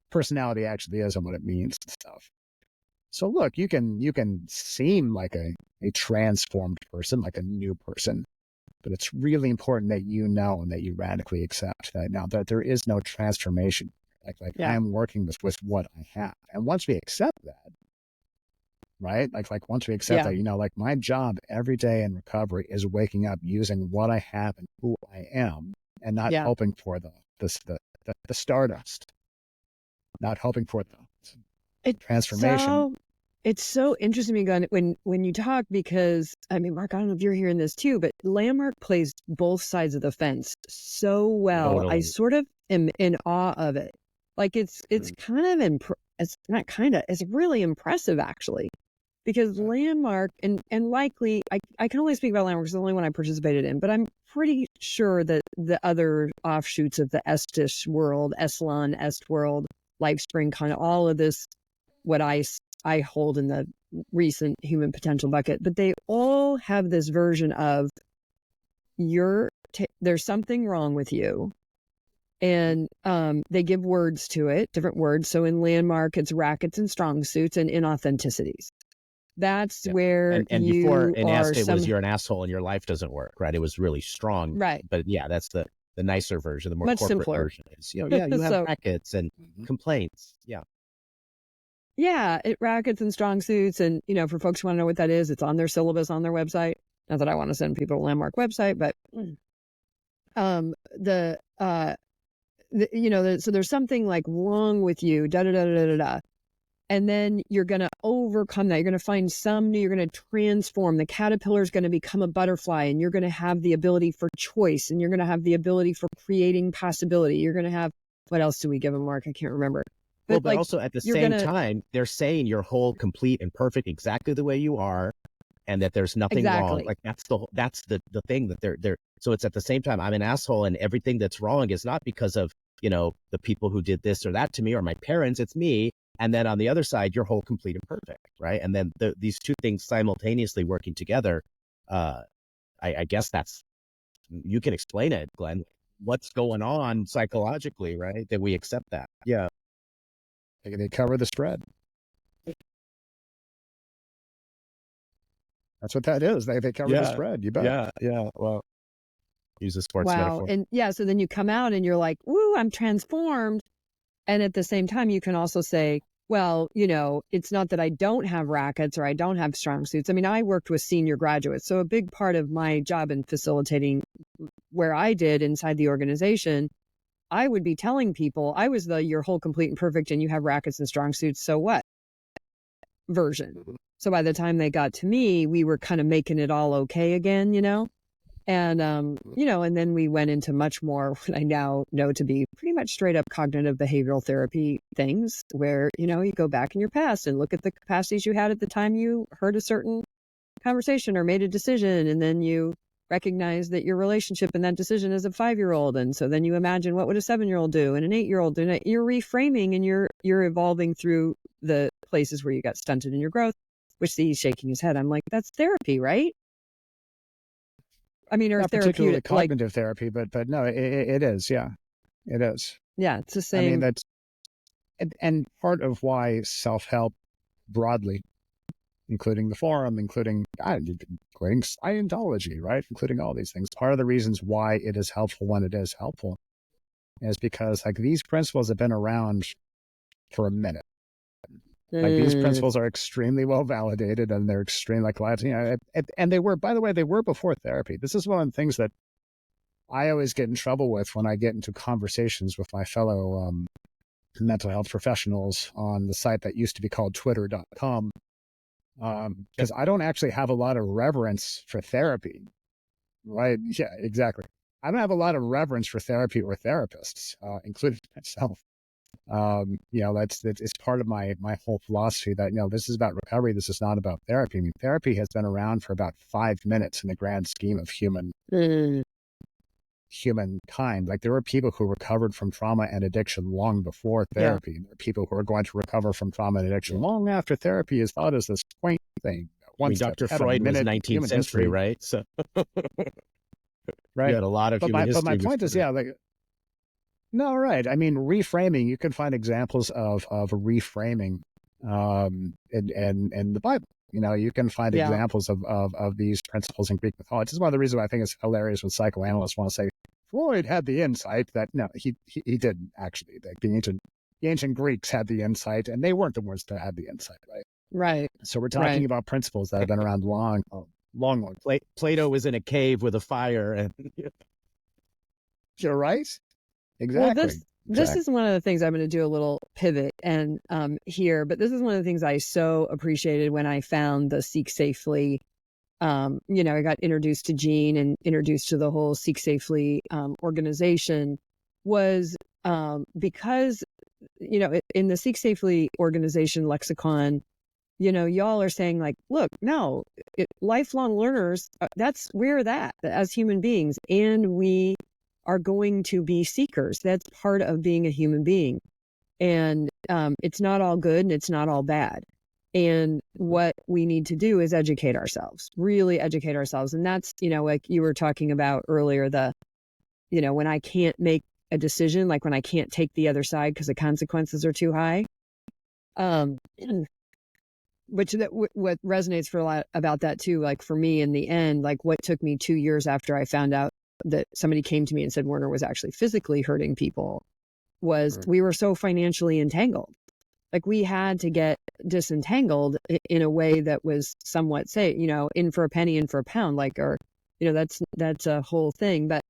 personality actually is and what it means and stuff. So look, you can seem like a transformed person, like a new person, but it's really important that you know and that you radically accept that now that there is no transformation. I'm working with what I have. And once we accept that, right? Like once we accept that, like my job every day in recovery is waking up using what I have and who I am and not hoping for the stardust, not hoping for the transformation. It's so interesting to me, Glenn, when you talk, because I mean, Mark, I don't know if you're hearing this too, but Landmark plays both sides of the fence so well. Totally. I sort of am in awe of it. Like it's kind of it's really impressive actually. Because Landmark, and likely, I can only speak about Landmark because it's the only one I participated in, but I'm pretty sure that the other offshoots of the Estish world, Eslan, Est world, LifeSpring, kind of all of this, what I hold in the recent human potential bucket, but they all have this version of there's something wrong with you. And they give words to it, different words. So in Landmark, it's rackets and strong suits and inauthenticities. That's where and you before in are. Est, it was you're an asshole and your life doesn't work, right? It was really strong, right? But that's the nicer version, the more much corporate simpler version. Is, you have rackets and complaints, it rackets and strong suits, and for folks who want to know what that is, it's on their syllabus on their website. Not that I want to send people to Landmark website, but so there's something like wrong with you, da da da da da da. And then you're going to overcome that. You're going to find you're going to transform. The caterpillar is going to become a butterfly, and you're going to have the ability for choice, and you're going to have the ability for creating possibility. You're going to have, what else do we give them, Mark? I can't remember. But also at the same time, they're saying you're whole, complete, and perfect exactly the way you are, and that there's nothing wrong. Like that's the thing that they're. So it's at the same time, I'm an asshole, and everything that's wrong is not because of, the people who did this or that to me or my parents. It's me. And then on the other side, you're whole, complete, and perfect, right? And then these two things simultaneously working together, I guess you can explain it, Glenn. What's going on psychologically, right? That we accept that. Yeah. They cover the spread. That's what that is. They cover the spread. You bet. Yeah. Well, use a sports metaphor. And so then you come out and you're like, woo, I'm transformed. And at the same time, you can also say, well, it's not that I don't have rackets or I don't have strong suits. I mean, I worked with senior graduates. So a big part of my job in facilitating where I did inside the organization I would be telling people I was you're whole, complete, and perfect, and you have rackets and strong suits, so what version. So by the time they got to me, we were kind of making it all okay again, And, and then we went into much more what I now know to be pretty much straight up cognitive behavioral therapy things where, you go back in your past and look at the capacities you had at the time you heard a certain conversation or made a decision. And then you recognize that your relationship and that decision is a 5-year-old. And so then you imagine what would a 7-year-old do and an 8-year-old do. And you're reframing and you're evolving through the places where you got stunted in your growth, which he's shaking his head. I'm like, that's therapy, right? I mean, or Not particularly therapeutic, cognitive therapy, but no, it is. Yeah, it is. Yeah, it's the same. I mean, that's, and part of why self-help broadly, including the forum, including Scientology, right? Including all these things. Part of the reasons why it is helpful when it is helpful is because like these principles have been around for a minute. Like these principles are extremely well validated and they're extremely and they were, by the way, they were before therapy. This is one of the things that I always get in trouble with when I get into conversations with my fellow mental health professionals on the site that used to be called twitter.com. Because I don't actually have a lot of reverence for therapy, right? Yeah, exactly. I don't have a lot of reverence for therapy or therapists, including myself. It's part of my whole philosophy that, this is about recovery. This is not about therapy. I mean, therapy has been around for about 5 minutes in the grand scheme of humankind. Like there were people who recovered from trauma and addiction long before therapy. Yeah. There are people who are going to recover from trauma and addiction long after therapy is thought as this quaint thing. Dr. Freud was 19th century, right? So, right. You had a lot of human history. But my point is, no, right. I mean, reframing, you can find examples of reframing in the Bible. You can find examples of these principles in Greek mythology. This is one of the reasons why I think it's hilarious when psychoanalysts want to say Freud had the insight that no, he didn't actually. Like the ancient Greeks had the insight, and they weren't the ones that had the insight, right? Right. So we're talking about principles that have been around long. Plato was in a cave with a fire, and you're right. Exactly. Well, this is one of the things I'm going to do a little pivot and here, but this is one of the things I so appreciated when I found the Seek Safely. I got introduced to Gene and introduced to the whole Seek Safely organization was because, in the Seek Safely organization lexicon, y'all are saying like, look, no, lifelong learners, we're that as human beings, and we are going to be seekers. That's part of being a human being. And it's not all good and it's not all bad. And what we need to do is educate ourselves, really educate ourselves. And that's, like you were talking about earlier, when I can't make a decision, like when I can't take the other side because the consequences are too high. Which what resonates for a lot about that too, like for me in the end, like what took me 2 years after I found out that somebody came to me and said Werner was actually physically hurting people was we were so financially entangled. Like we had to get disentangled in a way that was somewhat safe, in for a penny, in for a pound, that's a whole thing. But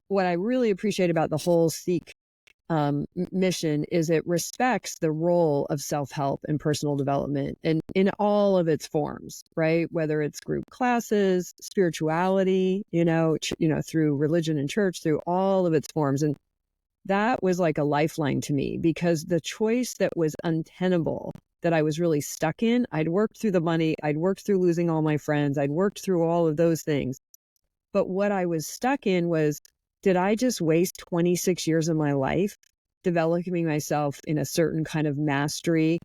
what I really appreciate about the whole Seek mission is it respects the role of self-help and personal development and in all of its forms, right? Whether it's group classes, spirituality, through religion and church, through all of its forms. And that was like a lifeline to me because the choice that was untenable that I was really stuck in, I'd worked through the money, I'd worked through losing all my friends, I'd worked through all of those things. But what I was stuck in was, did I just waste 26 years of my life developing myself in a certain kind of mastery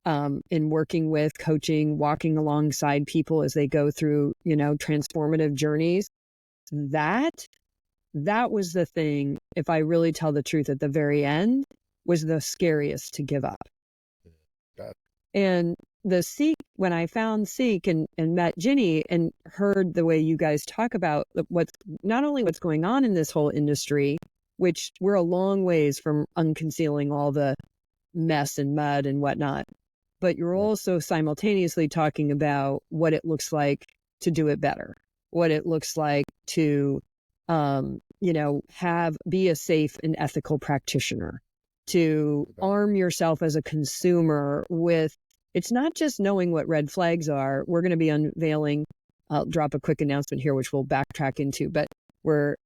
in working with, coaching, walking alongside people as they go through, transformative journeys? That was the thing, if I really tell the truth at the very end, was the scariest to give up. And the Seek, when I found Seek and met Ginny and heard the way you guys talk about not only what's going on in this whole industry, which we're a long ways from unconcealing all the mess and mud and whatnot, but you're also simultaneously talking about what it looks like to do it better, what it looks like to be a safe and ethical practitioner, to arm yourself as a consumer with, it's not just knowing what red flags are. We're going to be unveiling, I'll drop a quick announcement here, which we'll backtrack into, but we're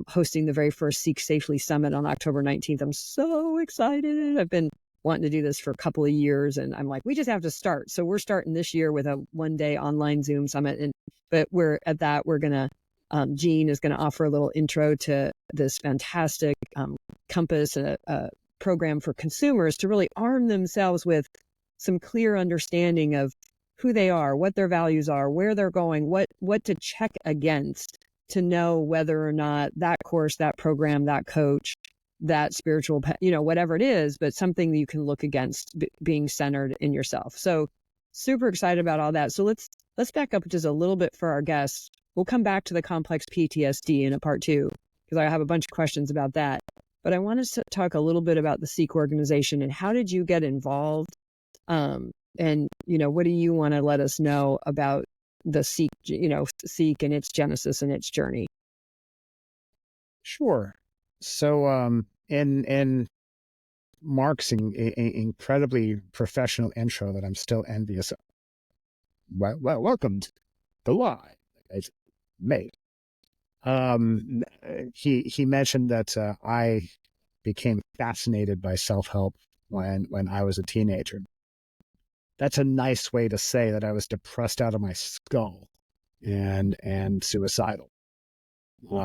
hosting the very first Seek Safely Summit on October 19th. I'm so excited. I've been wanting to do this for a couple of years, and I'm like, we just have to start. So we're starting this year with a one-day online Zoom summit. But we're going to, Jean is going to offer a little intro to this fantastic Compass, a program for consumers to really arm themselves with some clear understanding of who they are, what their values are, where they're going, what to check against to know whether or not that course, that program, that coach, that spiritual, whatever it is, but something that you can look against being centered in yourself. So super excited about all that. So let's back up just a little bit for our guests. We'll come back to the complex PTSD in a part 2, because I have a bunch of questions about that. But I want to talk a little bit about the Seek organization and how did you get involved? And, what do you want to let us know about the Seek, Seek and its genesis and its journey? Sure. So, in Mark's incredibly professional intro that I'm still envious of. Well, welcome to the lie. It's made. He mentioned that I became fascinated by self-help when I was a teenager. That's a nice way to say that I was depressed out of my skull and suicidal. We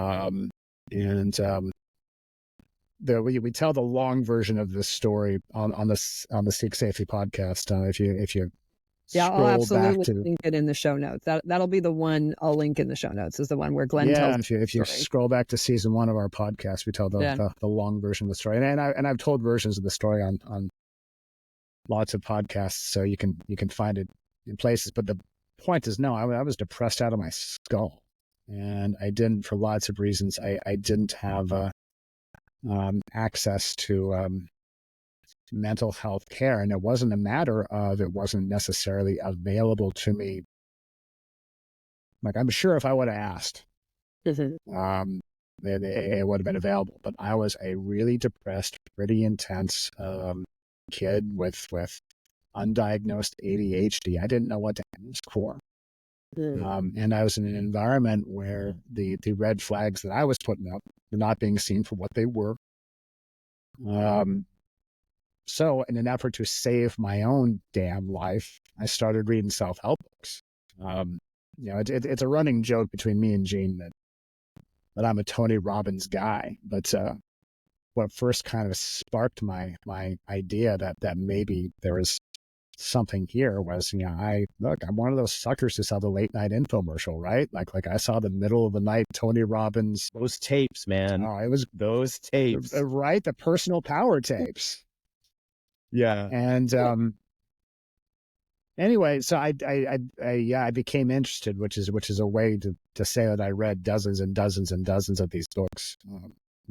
tell the long version of this story on the Seek Safety podcast. If you I'll absolutely back to, link it in the show notes. That'll be the one I'll link in the show notes, is the one where Glenn tells. If you scroll back to season 1 of our podcast, we tell the long version of the story, and I've told versions of the story on lots of podcasts, so you can find it in places. But the point is, no, I was depressed out of my skull, and I didn't, for lots of reasons. I didn't have access to mental health care, and it wasn't a matter of it wasn't necessarily available to me. Like, I'm sure if I would have asked, it would have been available. But I was a really depressed, pretty intense kid with undiagnosed ADHD. I didn't know what to ask for. And I was in an environment where the red flags that I was putting up were not being seen for what they were. So in an effort to save my own damn life, I started reading self-help books. It's a running joke between me and Jean that I'm a Tony Robbins guy. But what first kind of sparked my idea that maybe there was something here was, I'm one of those suckers who saw the late night infomercial, right? Like I saw the middle of the night Tony Robbins. Those tapes, man. Oh, it was those tapes. Right? The personal power tapes. Yeah. And anyway, so I became interested, which is a way to say that I read dozens and dozens and dozens of these books.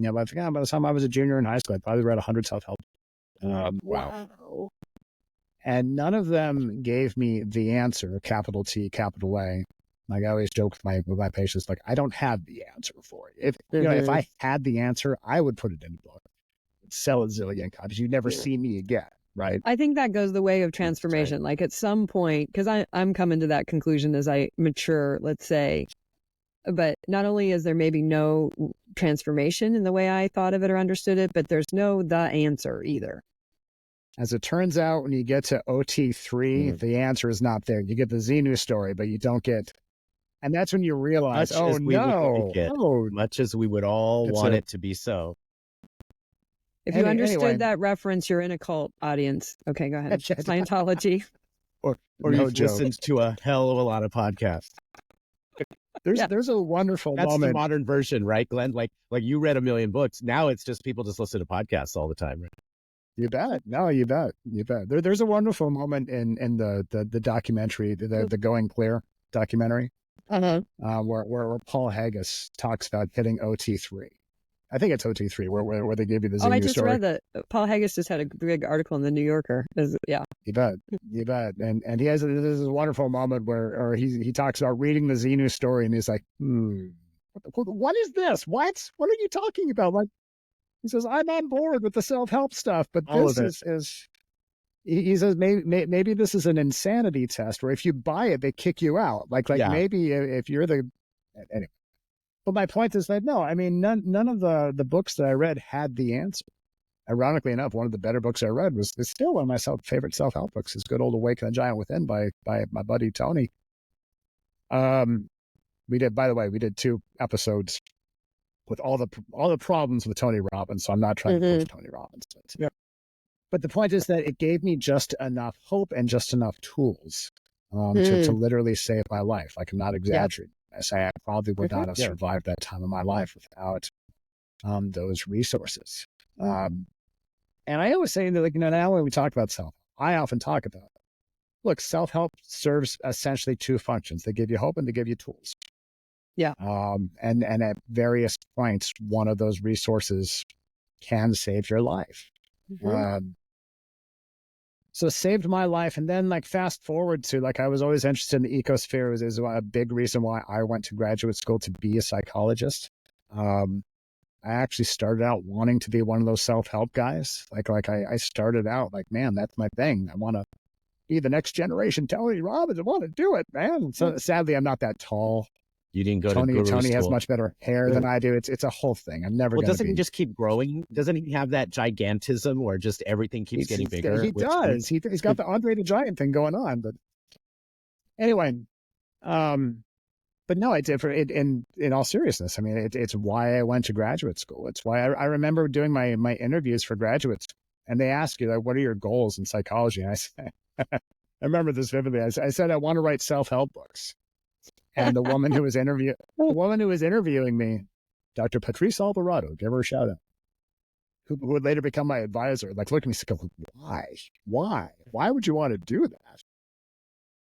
By the time I was a junior in high school, I probably read 100 self-help. Wow. And none of them gave me the answer, capital T, capital A. Like I always joke with my patients, like, I don't have the answer for you. If I had the answer, I would put it in a book, sell a zillion copies. You'd never see me again, right? I think that goes the way of transformation. Like at some point, because I'm coming to that conclusion as I mature, let's say. But not only is there maybe no transformation in the way I thought of it or understood it, but there's no the answer either. As it turns out, when you get to OT3, the answer is not there. You get the Xenu story, but you don't get, and that's when you realize, much as we would all want it to be so. If you understood that reference, you're in a cult audience. Okay, go ahead. Scientology. Or you've listened to a hell of a lot of podcasts. There's a wonderful That's moment. The modern version, right, Glenn? Like you read a million books. Now it's just people just listen to podcasts all the time, right? You bet. No, you bet. There's a wonderful moment in the documentary, the Going Clear documentary, where Paul Haggis talks about hitting OT3. I think it's OT3, where they give you the Xenu story. I just read that Paul Haggis just had a big article in the New Yorker. Yeah. You bet. And he has this wonderful moment where he talks about reading the Xenu story, and he's like, what is this? What are you talking about? Like, he says, I'm on board with the self-help stuff, but All this of it. is he says, maybe this is an insanity test where if you buy it, they kick you out. Like Yeah. maybe if you're the, anyway. But my point is that, no, I mean, none of the books that I read had the answer. Ironically enough, one of the better books I read is still one of my favorite self-help books, is Good Old Awaken the Giant Within by my buddy Tony. We did 2 episodes with all the problems with Tony Robbins. So I'm not trying to push Tony Robbins. Yep. But the point is that it gave me just enough hope and just enough tools to literally save my life. Like, I'm not exaggerating. I say I probably would not have survived that time of my life without those resources. And I always say that, like, now when we talk about self, I often talk about, look, self-help serves essentially 2 functions. They give you hope and they give you tools. Yeah. And at various points, one of those resources can save your life. So it saved my life. And then, like, fast forward to, like, I was always interested in the ecosphere. Is a big reason why I went to graduate school to be a psychologist. I actually started out wanting to be one of those self-help guys. Like I started out like, man, that's my thing. I want to be the next generation Tony Robbins. I want to do it, man. So sadly, I'm not that tall. You didn't go Tony, to guru Tony has school. much better hair than I do. It's a whole thing. I'm never Well, going to doesn't be. he just keep growing? Doesn't he have that gigantism where just everything keeps getting bigger? He does. He's got the Andre the Giant thing going on. But anyway, but no, in all seriousness, I mean, it's why I went to graduate school. It's why I remember doing my interviews for graduates, and they ask you, like, what are your goals in psychology? And I say, I remember this vividly. I said, I want to write self-help books. And the woman who was interviewing me, Dr. Patrice Alvarado, give her a shout out, who would later become my advisor, like, looked at me and said, why would you want to do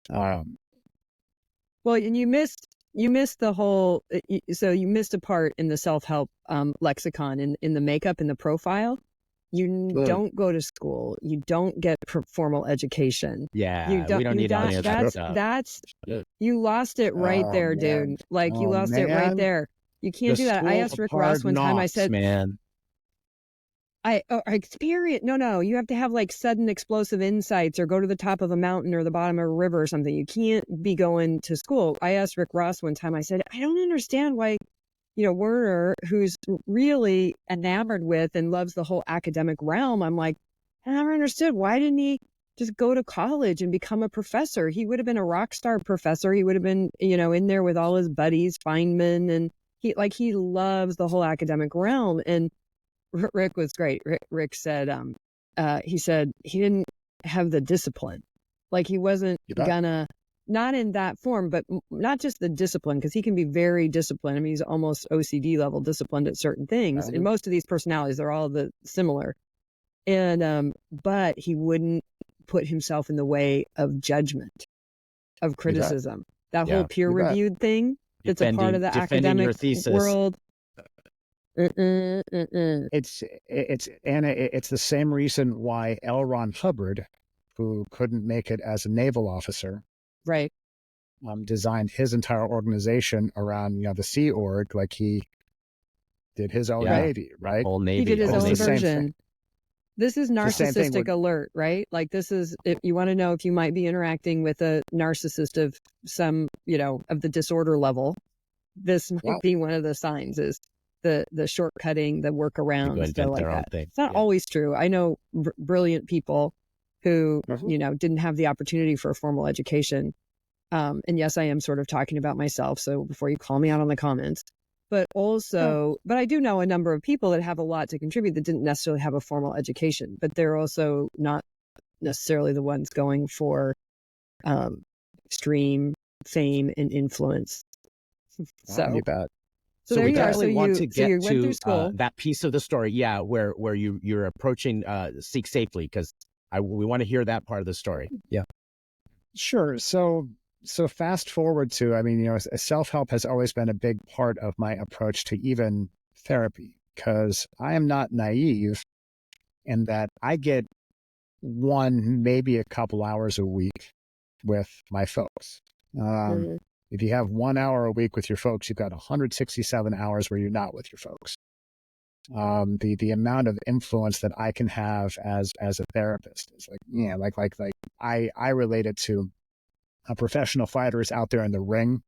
that? Well, and you missed the whole, so you missed a part in the self-help lexicon in the makeup, in the profile. You don't go to school. You don't get formal education. Yeah, you don't, we don't need any of that stuff. That's you lost it right there, man. dude. Like, you lost it right there. You can't do that. I asked Rick Ross one time. I said, man, I experience. No, you have to have, like, sudden explosive insights, or go to the top of a mountain or the bottom of a river or something. You can't be going to school. I asked Rick Ross one time. I said, I don't understand why, Werner, who's really enamored with and loves the whole academic realm, I'm like, I never understood, why didn't he just go to college and become a professor? He would have been a rock star professor. He would have been, in there with all his buddies, Feynman, and he loves the whole academic realm. And Rick was great. Rick said, he said he didn't have the discipline. Like, he wasn't gonna, not in that form, but not just the discipline, because he can be very disciplined. I mean, he's almost OCD level disciplined at certain things. And most of these personalities, they're all similar. And, but he wouldn't put himself in the way of judgment, of criticism. That whole peer-reviewed thing, that's a part of the academic world. It's Anna. It's the same reason why L. Ron Hubbard, who couldn't make it as a naval officer, right, designed his entire organization around the Sea Org. Like, he did his own Navy, right? Whole Navy. He did his own version. This is narcissistic with alert, right? Like, this is, if you want to know if you might be interacting with a narcissist of some, of the disorder level, this might be one of the signs, is the shortcutting, the workarounds, stuff like that. It's not always true. I know brilliant people who, didn't have the opportunity for a formal education. And yes, I am sort of talking about myself, so before you call me out on the comments. But also, but I do know a number of people that have a lot to contribute that didn't necessarily have a formal education, but they're also not necessarily the ones going for extreme fame and influence. So you bet. So there we you are. definitely want to get you went through school. That piece of the story, where you're approaching Seek Safely, because we want to hear that part of the story. Yeah, sure. So fast forward to, I mean, self-help has always been a big part of my approach to even therapy, because I am not naive in that I get maybe a couple hours a week with my folks. If you have 1 hour a week with your folks, you've got 167 hours where you're not with your folks. The amount of influence that I can have as a therapist is I relate it to a professional fighter is out there in the ring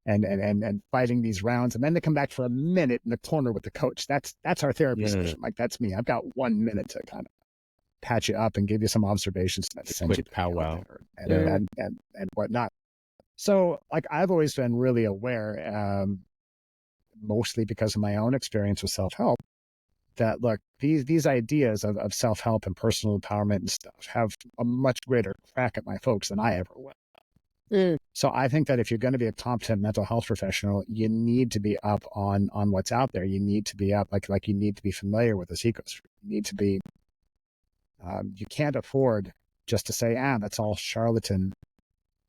and fighting these rounds, and then they come back for a minute in the corner with the coach. That's our therapy session. Like, that's me. I've got 1 minute to kind of patch you up and give you some observations and send you quick powwow and whatnot. So, like, I've always been really aware, mostly because of my own experience with self-help, that look, these ideas of self-help and personal empowerment and stuff have a much greater crack at my folks than I ever will. So I think that if you're going to be a competent mental health professional, you need to be up on what's out there. You need to be up, like you need to be familiar with this ecosystem. You need to be, you can't afford just to say, that's all charlatan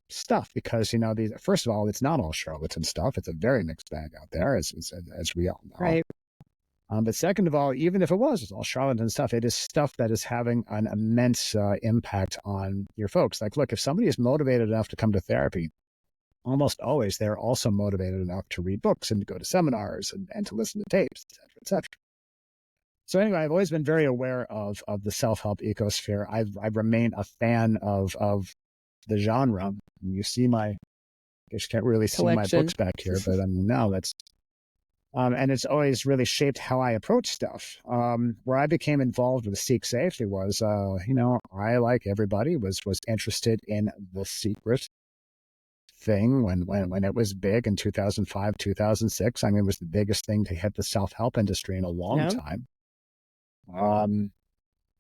stuff, because, first of all, it's not all charlatan stuff. It's a very mixed bag out there, as we all know. Right. But second of all, even if it's all charlatan stuff, it is stuff that is having an immense impact on your folks. Like, look, if somebody is motivated enough to come to therapy, almost always they're also motivated enough to read books and to go to seminars and to listen to tapes, et cetera, et cetera. So anyway, I've always been very aware of the self-help ecosphere. I remain a fan of the genre. You see I guess you can't really see my books back here, but no, that's, and it's always really shaped how I approach stuff. Where I became involved with Seek Safety was, I, like everybody, was interested in the secret thing when it was big in 2005, 2006. I mean, it was the biggest thing to hit the self-help industry in a long time.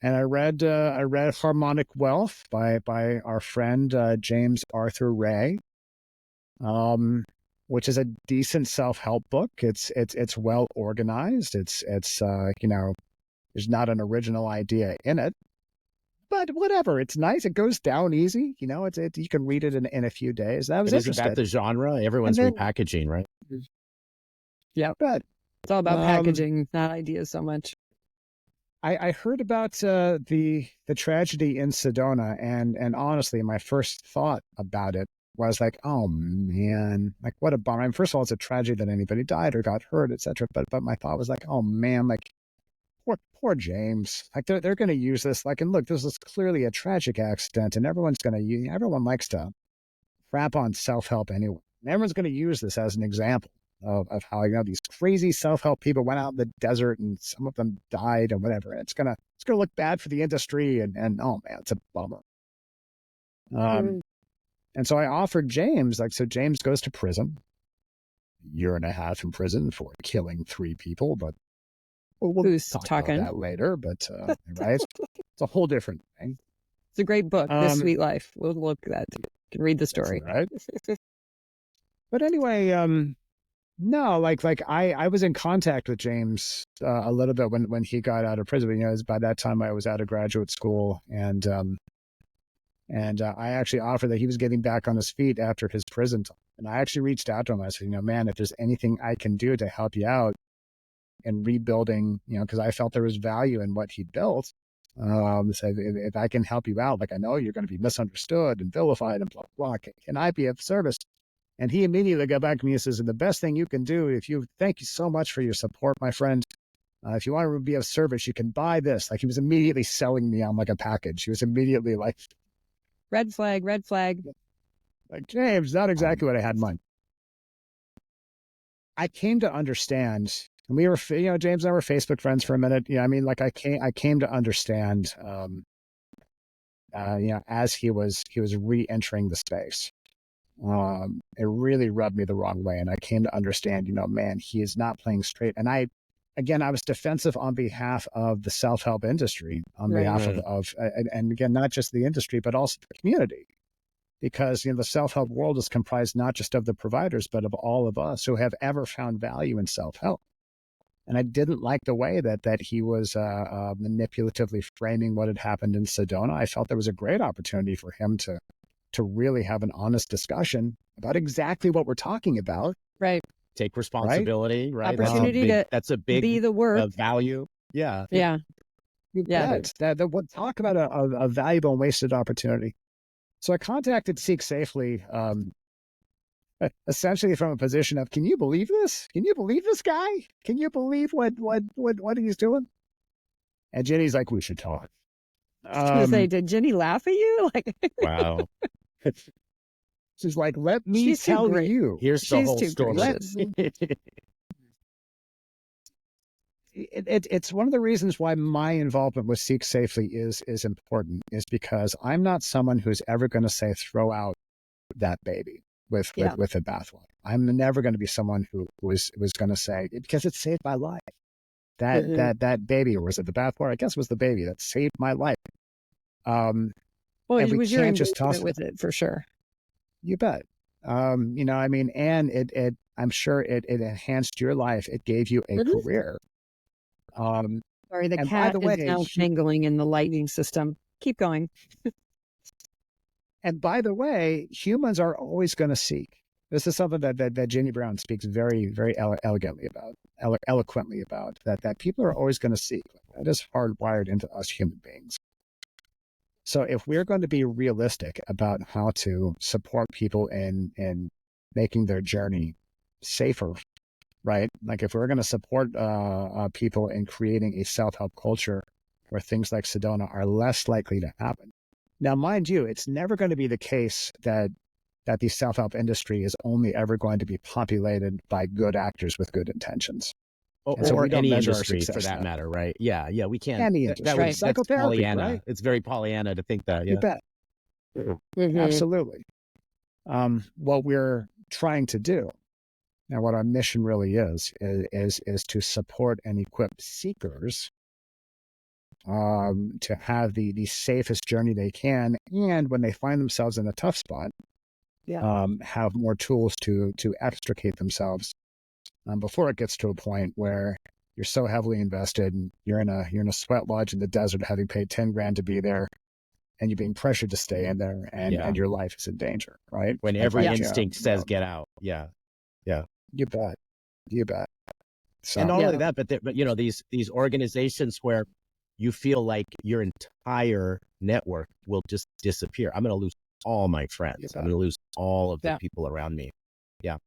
And I read Harmonic Wealth by our friend James Arthur Ray, which is a decent self-help book. It's well organized. It's there's not an original idea in it, but whatever. It's nice. It goes down easy. You can read it in a few days. That was interesting. Isn't that the genre? Everyone's repackaging, right? Yeah, but it's all about packaging, not ideas so much. I heard about the tragedy in Sedona, and honestly, my first thought about it was like, oh man, like, what a bummer. I mean, first of all, it's a tragedy that anybody died or got hurt, etc. But my thought was like, oh man, like, poor James. Like, they're going to use this. Like, and look, this is clearly a tragic accident, and everyone likes to crap on self-help anyway. And everyone's going to use this as an example of how, these crazy self-help people went out in the desert and some of them died and whatever. It's gonna look bad for the industry, and oh man, it's a bummer. And so I offered James, so James goes to prison, 1.5 years in prison for killing 3 people, but we'll talk about that later. But right, it's a whole different thing. It's a great book, This Sweet Life. We'll look at that. You can read the story. Right. But anyway, no, I was in contact with James a little bit when he got out of prison. It was by that time I was out of graduate school, and I actually offered that he was getting back on his feet after his prison time. And I actually reached out to him. I said, man, if there's anything I can do to help you out in rebuilding, because I felt there was value in what he built. So if I can help you out, I know you're going to be misunderstood and vilified and blah, blah, can I be of service? And he immediately got back to me and says, the best thing you can do, thank you so much for your support, my friend. If you want to be of service, you can buy this. He was immediately selling me on a package. He was immediately like, red flag. James, not exactly what I had in mind. I came to understand, and we were, James and I were Facebook friends for a minute. I came to understand, as he was re-entering the space. It really rubbed me the wrong way. And I came to understand, man, he is not playing straight. And I was defensive on behalf of the self-help industry, on behalf of and again, not just the industry, but also the community. Because, the self-help world is comprised not just of the providers, but of all of us who have ever found value in self-help. And I didn't like the way that he was manipulatively framing what had happened in Sedona. I felt there was a great opportunity for him to really have an honest discussion about exactly what we're talking about. Right. Take responsibility, right? Opportunity that's a big be the work. Value. Yeah. Yeah. Talk about a valuable and wasted opportunity. So I contacted Seek Safely essentially from a position of, can you believe this? Can you believe this guy? Can you believe what he's doing? And Jenny's like, we should talk. I was gonna say, did Jenny laugh at you? Like, Wow. She's like, let me She's too tell great. you. Here's the she's whole too story. gracious. It's one of the reasons why my involvement with Seek Safely is important, is because I'm not someone who's ever going to say, throw out that baby with the bathwater. I'm never going to be someone who was going to say, because it saved my life. That baby, or was it the bathwater? I guess it was the baby that saved my life. Well, it was your can't just toss engagement with it for sure. You bet. You know, I mean, and I'm sure it enhanced your life. It gave you a career. Sorry, the and cat by the way, is now tangling in the lighting system. Keep going. And by the way, humans are always going to seek. This is something that Jenny Brown speaks very, very eloquently about, that people are always going to seek. That is hardwired into us human beings. So if we're going to be realistic about how to support people in making their journey safer, right? Like if we're going to support people in creating a self-help culture where things like Sedona are less likely to happen. Now, mind you, it's never going to be the case that the self-help industry is only ever going to be populated by good actors with good intentions. Or any industry for that matter, right? Yeah, we can't. Any industry. That's Pollyanna. Right? It's very Pollyanna to think that. Yeah. You bet. Mm-hmm. Absolutely. What we're trying to do, and what our mission really is to support and equip seekers to have the safest journey they can, and when they find themselves in a tough spot, have more tools to extricate themselves before it gets to a point where you're so heavily invested and you're in a sweat lodge in the desert, having paid $10,000 to be there, and you're being pressured to stay in there, and your life is in danger, right? When every instinct says get out. Yeah. You bet. So, and not only that, but you know, these organizations where you feel like your entire network will just disappear. I'm going to lose all my friends. I'm going to lose all of the people around me. Yeah.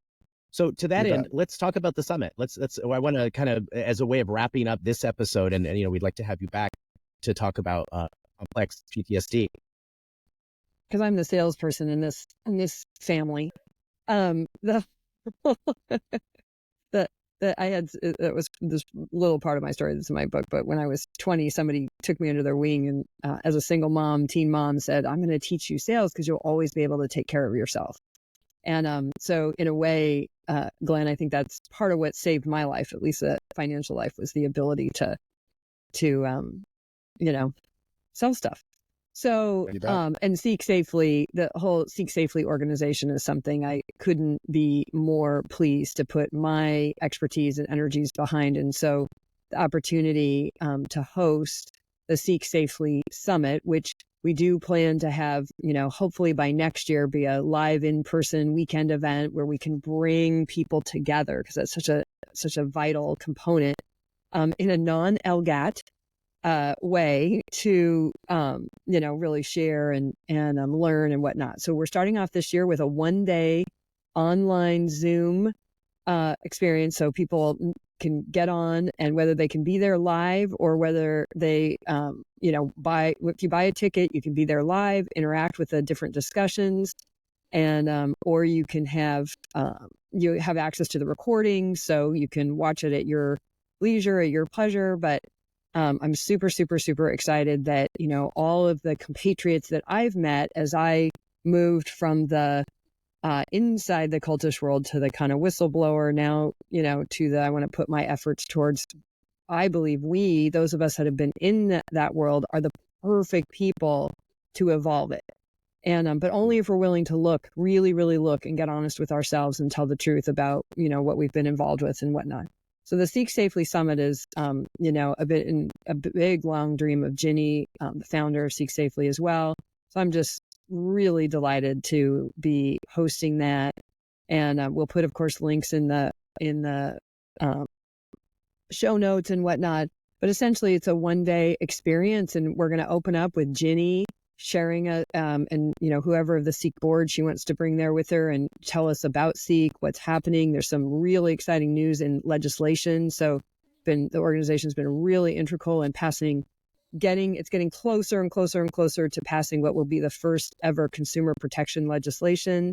So to that end, let's talk about the summit. I want to kind of, as a way of wrapping up this episode, and you know, we'd like to have you back to talk about complex PTSD. Because I'm the salesperson in this family. That was this little part of my story that's in my book, but when I was 20, somebody took me under their wing and as a single mom, teen mom, said, I'm going to teach you sales because you'll always be able to take care of yourself. And so in a way, Glenn, I think that's part of what saved my life, at least the financial life, was the ability to sell stuff. So, and Seek Safely, the whole Seek Safely organization is something I couldn't be more pleased to put my expertise and energies behind. And so the opportunity to host the Seek Safely Summit, which we do plan to have, hopefully by next year, be a live in-person weekend event where we can bring people together, because that's such a vital component in a non-LGAT way to, really share and learn and whatnot. So we're starting off this year with a 1-day online Zoom experience. So people can get on, and whether they can be there live or whether they, if you buy a ticket, you can be there live, interact with the different discussions, and, or you can have access to the recording, so you can watch it at your leisure, at your pleasure. But I'm super, super, super excited that, all of the compatriots that I've met as I moved from the inside the cultish world to the kind of whistleblower now, to I want to put my efforts towards, I believe those of us that have been in that world are the perfect people to evolve it. And, but only if we're willing to really, really look and get honest with ourselves and tell the truth about, what we've been involved with and whatnot. So the Seek Safely Summit is, a big, long dream of Ginny, the founder of Seek Safely as well. So I'm just really delighted to be hosting that. And we'll put, of course, links in the show notes and whatnot. But essentially, it's a 1-day experience, and we're going to open up with Ginny sharing and whoever of the Seek board she wants to bring there with her and tell us about Seek, what's happening. There's some really exciting news in legislation. So the organization's been really integral in getting closer and closer and closer to passing what will be the first ever consumer protection legislation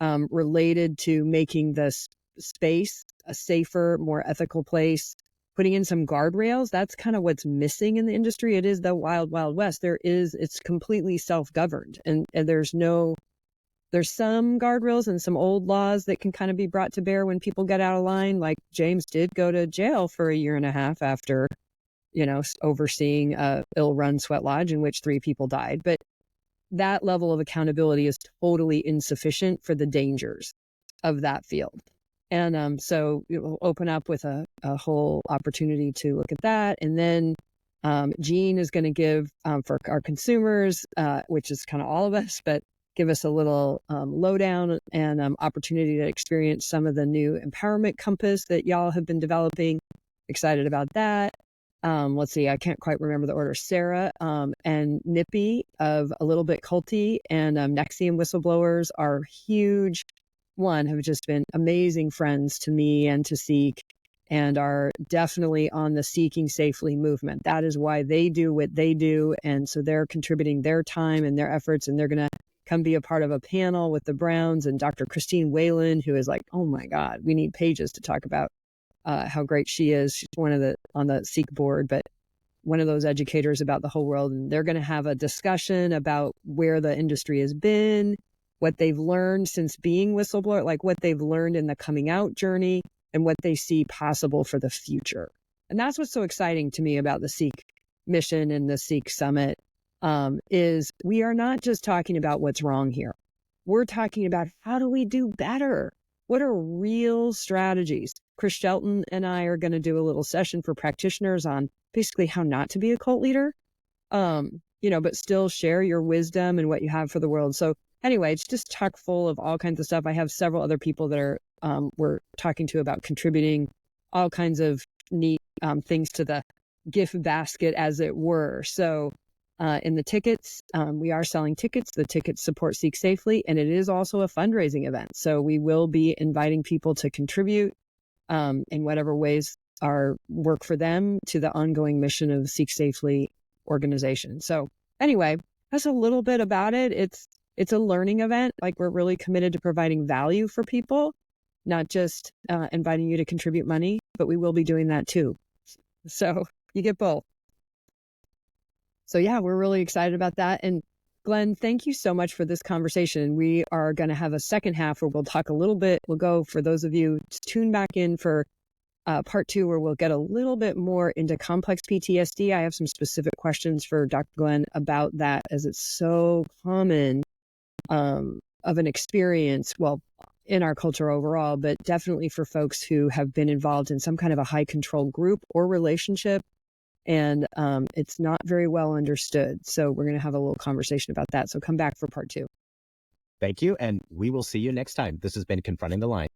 related to making this space a safer, more ethical place, putting in some guardrails. That's kind of what's missing in the industry. It is the wild, wild west. It's completely self-governed, and there's some guardrails and some old laws that can kind of be brought to bear when people get out of line. Like James did go to jail for 1.5 years after, overseeing a ill-run sweat lodge in which 3 people died. But that level of accountability is totally insufficient for the dangers of that field. And so it will open up with a whole opportunity to look at that. And then Jean is going to give for our consumers, which is kind of all of us, but give us a little lowdown and opportunity to experience some of the new empowerment compass that y'all have been developing. Excited about that. Let's see, I can't quite remember the order. Sarah and Nippy of A Little Bit Culty and Nexium Whistleblowers are huge. Have just been amazing friends to me and to Seek, and are definitely on the Seeking Safely movement. That is why they do what they do. And so they're contributing their time and their efforts, and they're going to come be a part of a panel with the Browns and Dr. Christine Whalen, who is like, oh my God, we need pages to talk about how great she is. She's on the Seek board, but one of those educators about the whole world. And they're going to have a discussion about where the industry has been, what they've learned since being whistleblower, like what they've learned in the coming out journey, and what they see possible for the future. And that's what's so exciting to me about the Seek mission and the Seek Summit, is we are not just talking about what's wrong here. We're talking about how do we do better? What are real strategies? Chris Shelton and I are going to do a little session for practitioners on basically how not to be a cult leader, but still share your wisdom and what you have for the world. So anyway, it's just chock full of all kinds of stuff. I have several other people that are we're talking to about contributing all kinds of neat things to the gift basket, as it were. So in the tickets, we are selling tickets. The tickets support Seek Safely, and it is also a fundraising event. So we will be inviting people to contribute in whatever ways work for them to the ongoing mission of Seek Safely organization. So anyway, that's a little bit about it. It's a learning event. Like, we're really committed to providing value for people, not just inviting you to contribute money, but we will be doing that too. So you get both. So yeah, we're really excited about that. And Glenn, thank you so much for this conversation. We are going to have a second half where we'll talk a little bit. We'll go, for those of you, tune back in for part 2, where we'll get a little bit more into complex PTSD. I have some specific questions for Dr. Glenn about that, as it's so common of an experience, well, in our culture overall, but definitely for folks who have been involved in some kind of a high control group or relationship. And it's not very well understood. So we're going to have a little conversation about that. So come back for part 2. Thank you. And we will see you next time. This has been Confronting the Line.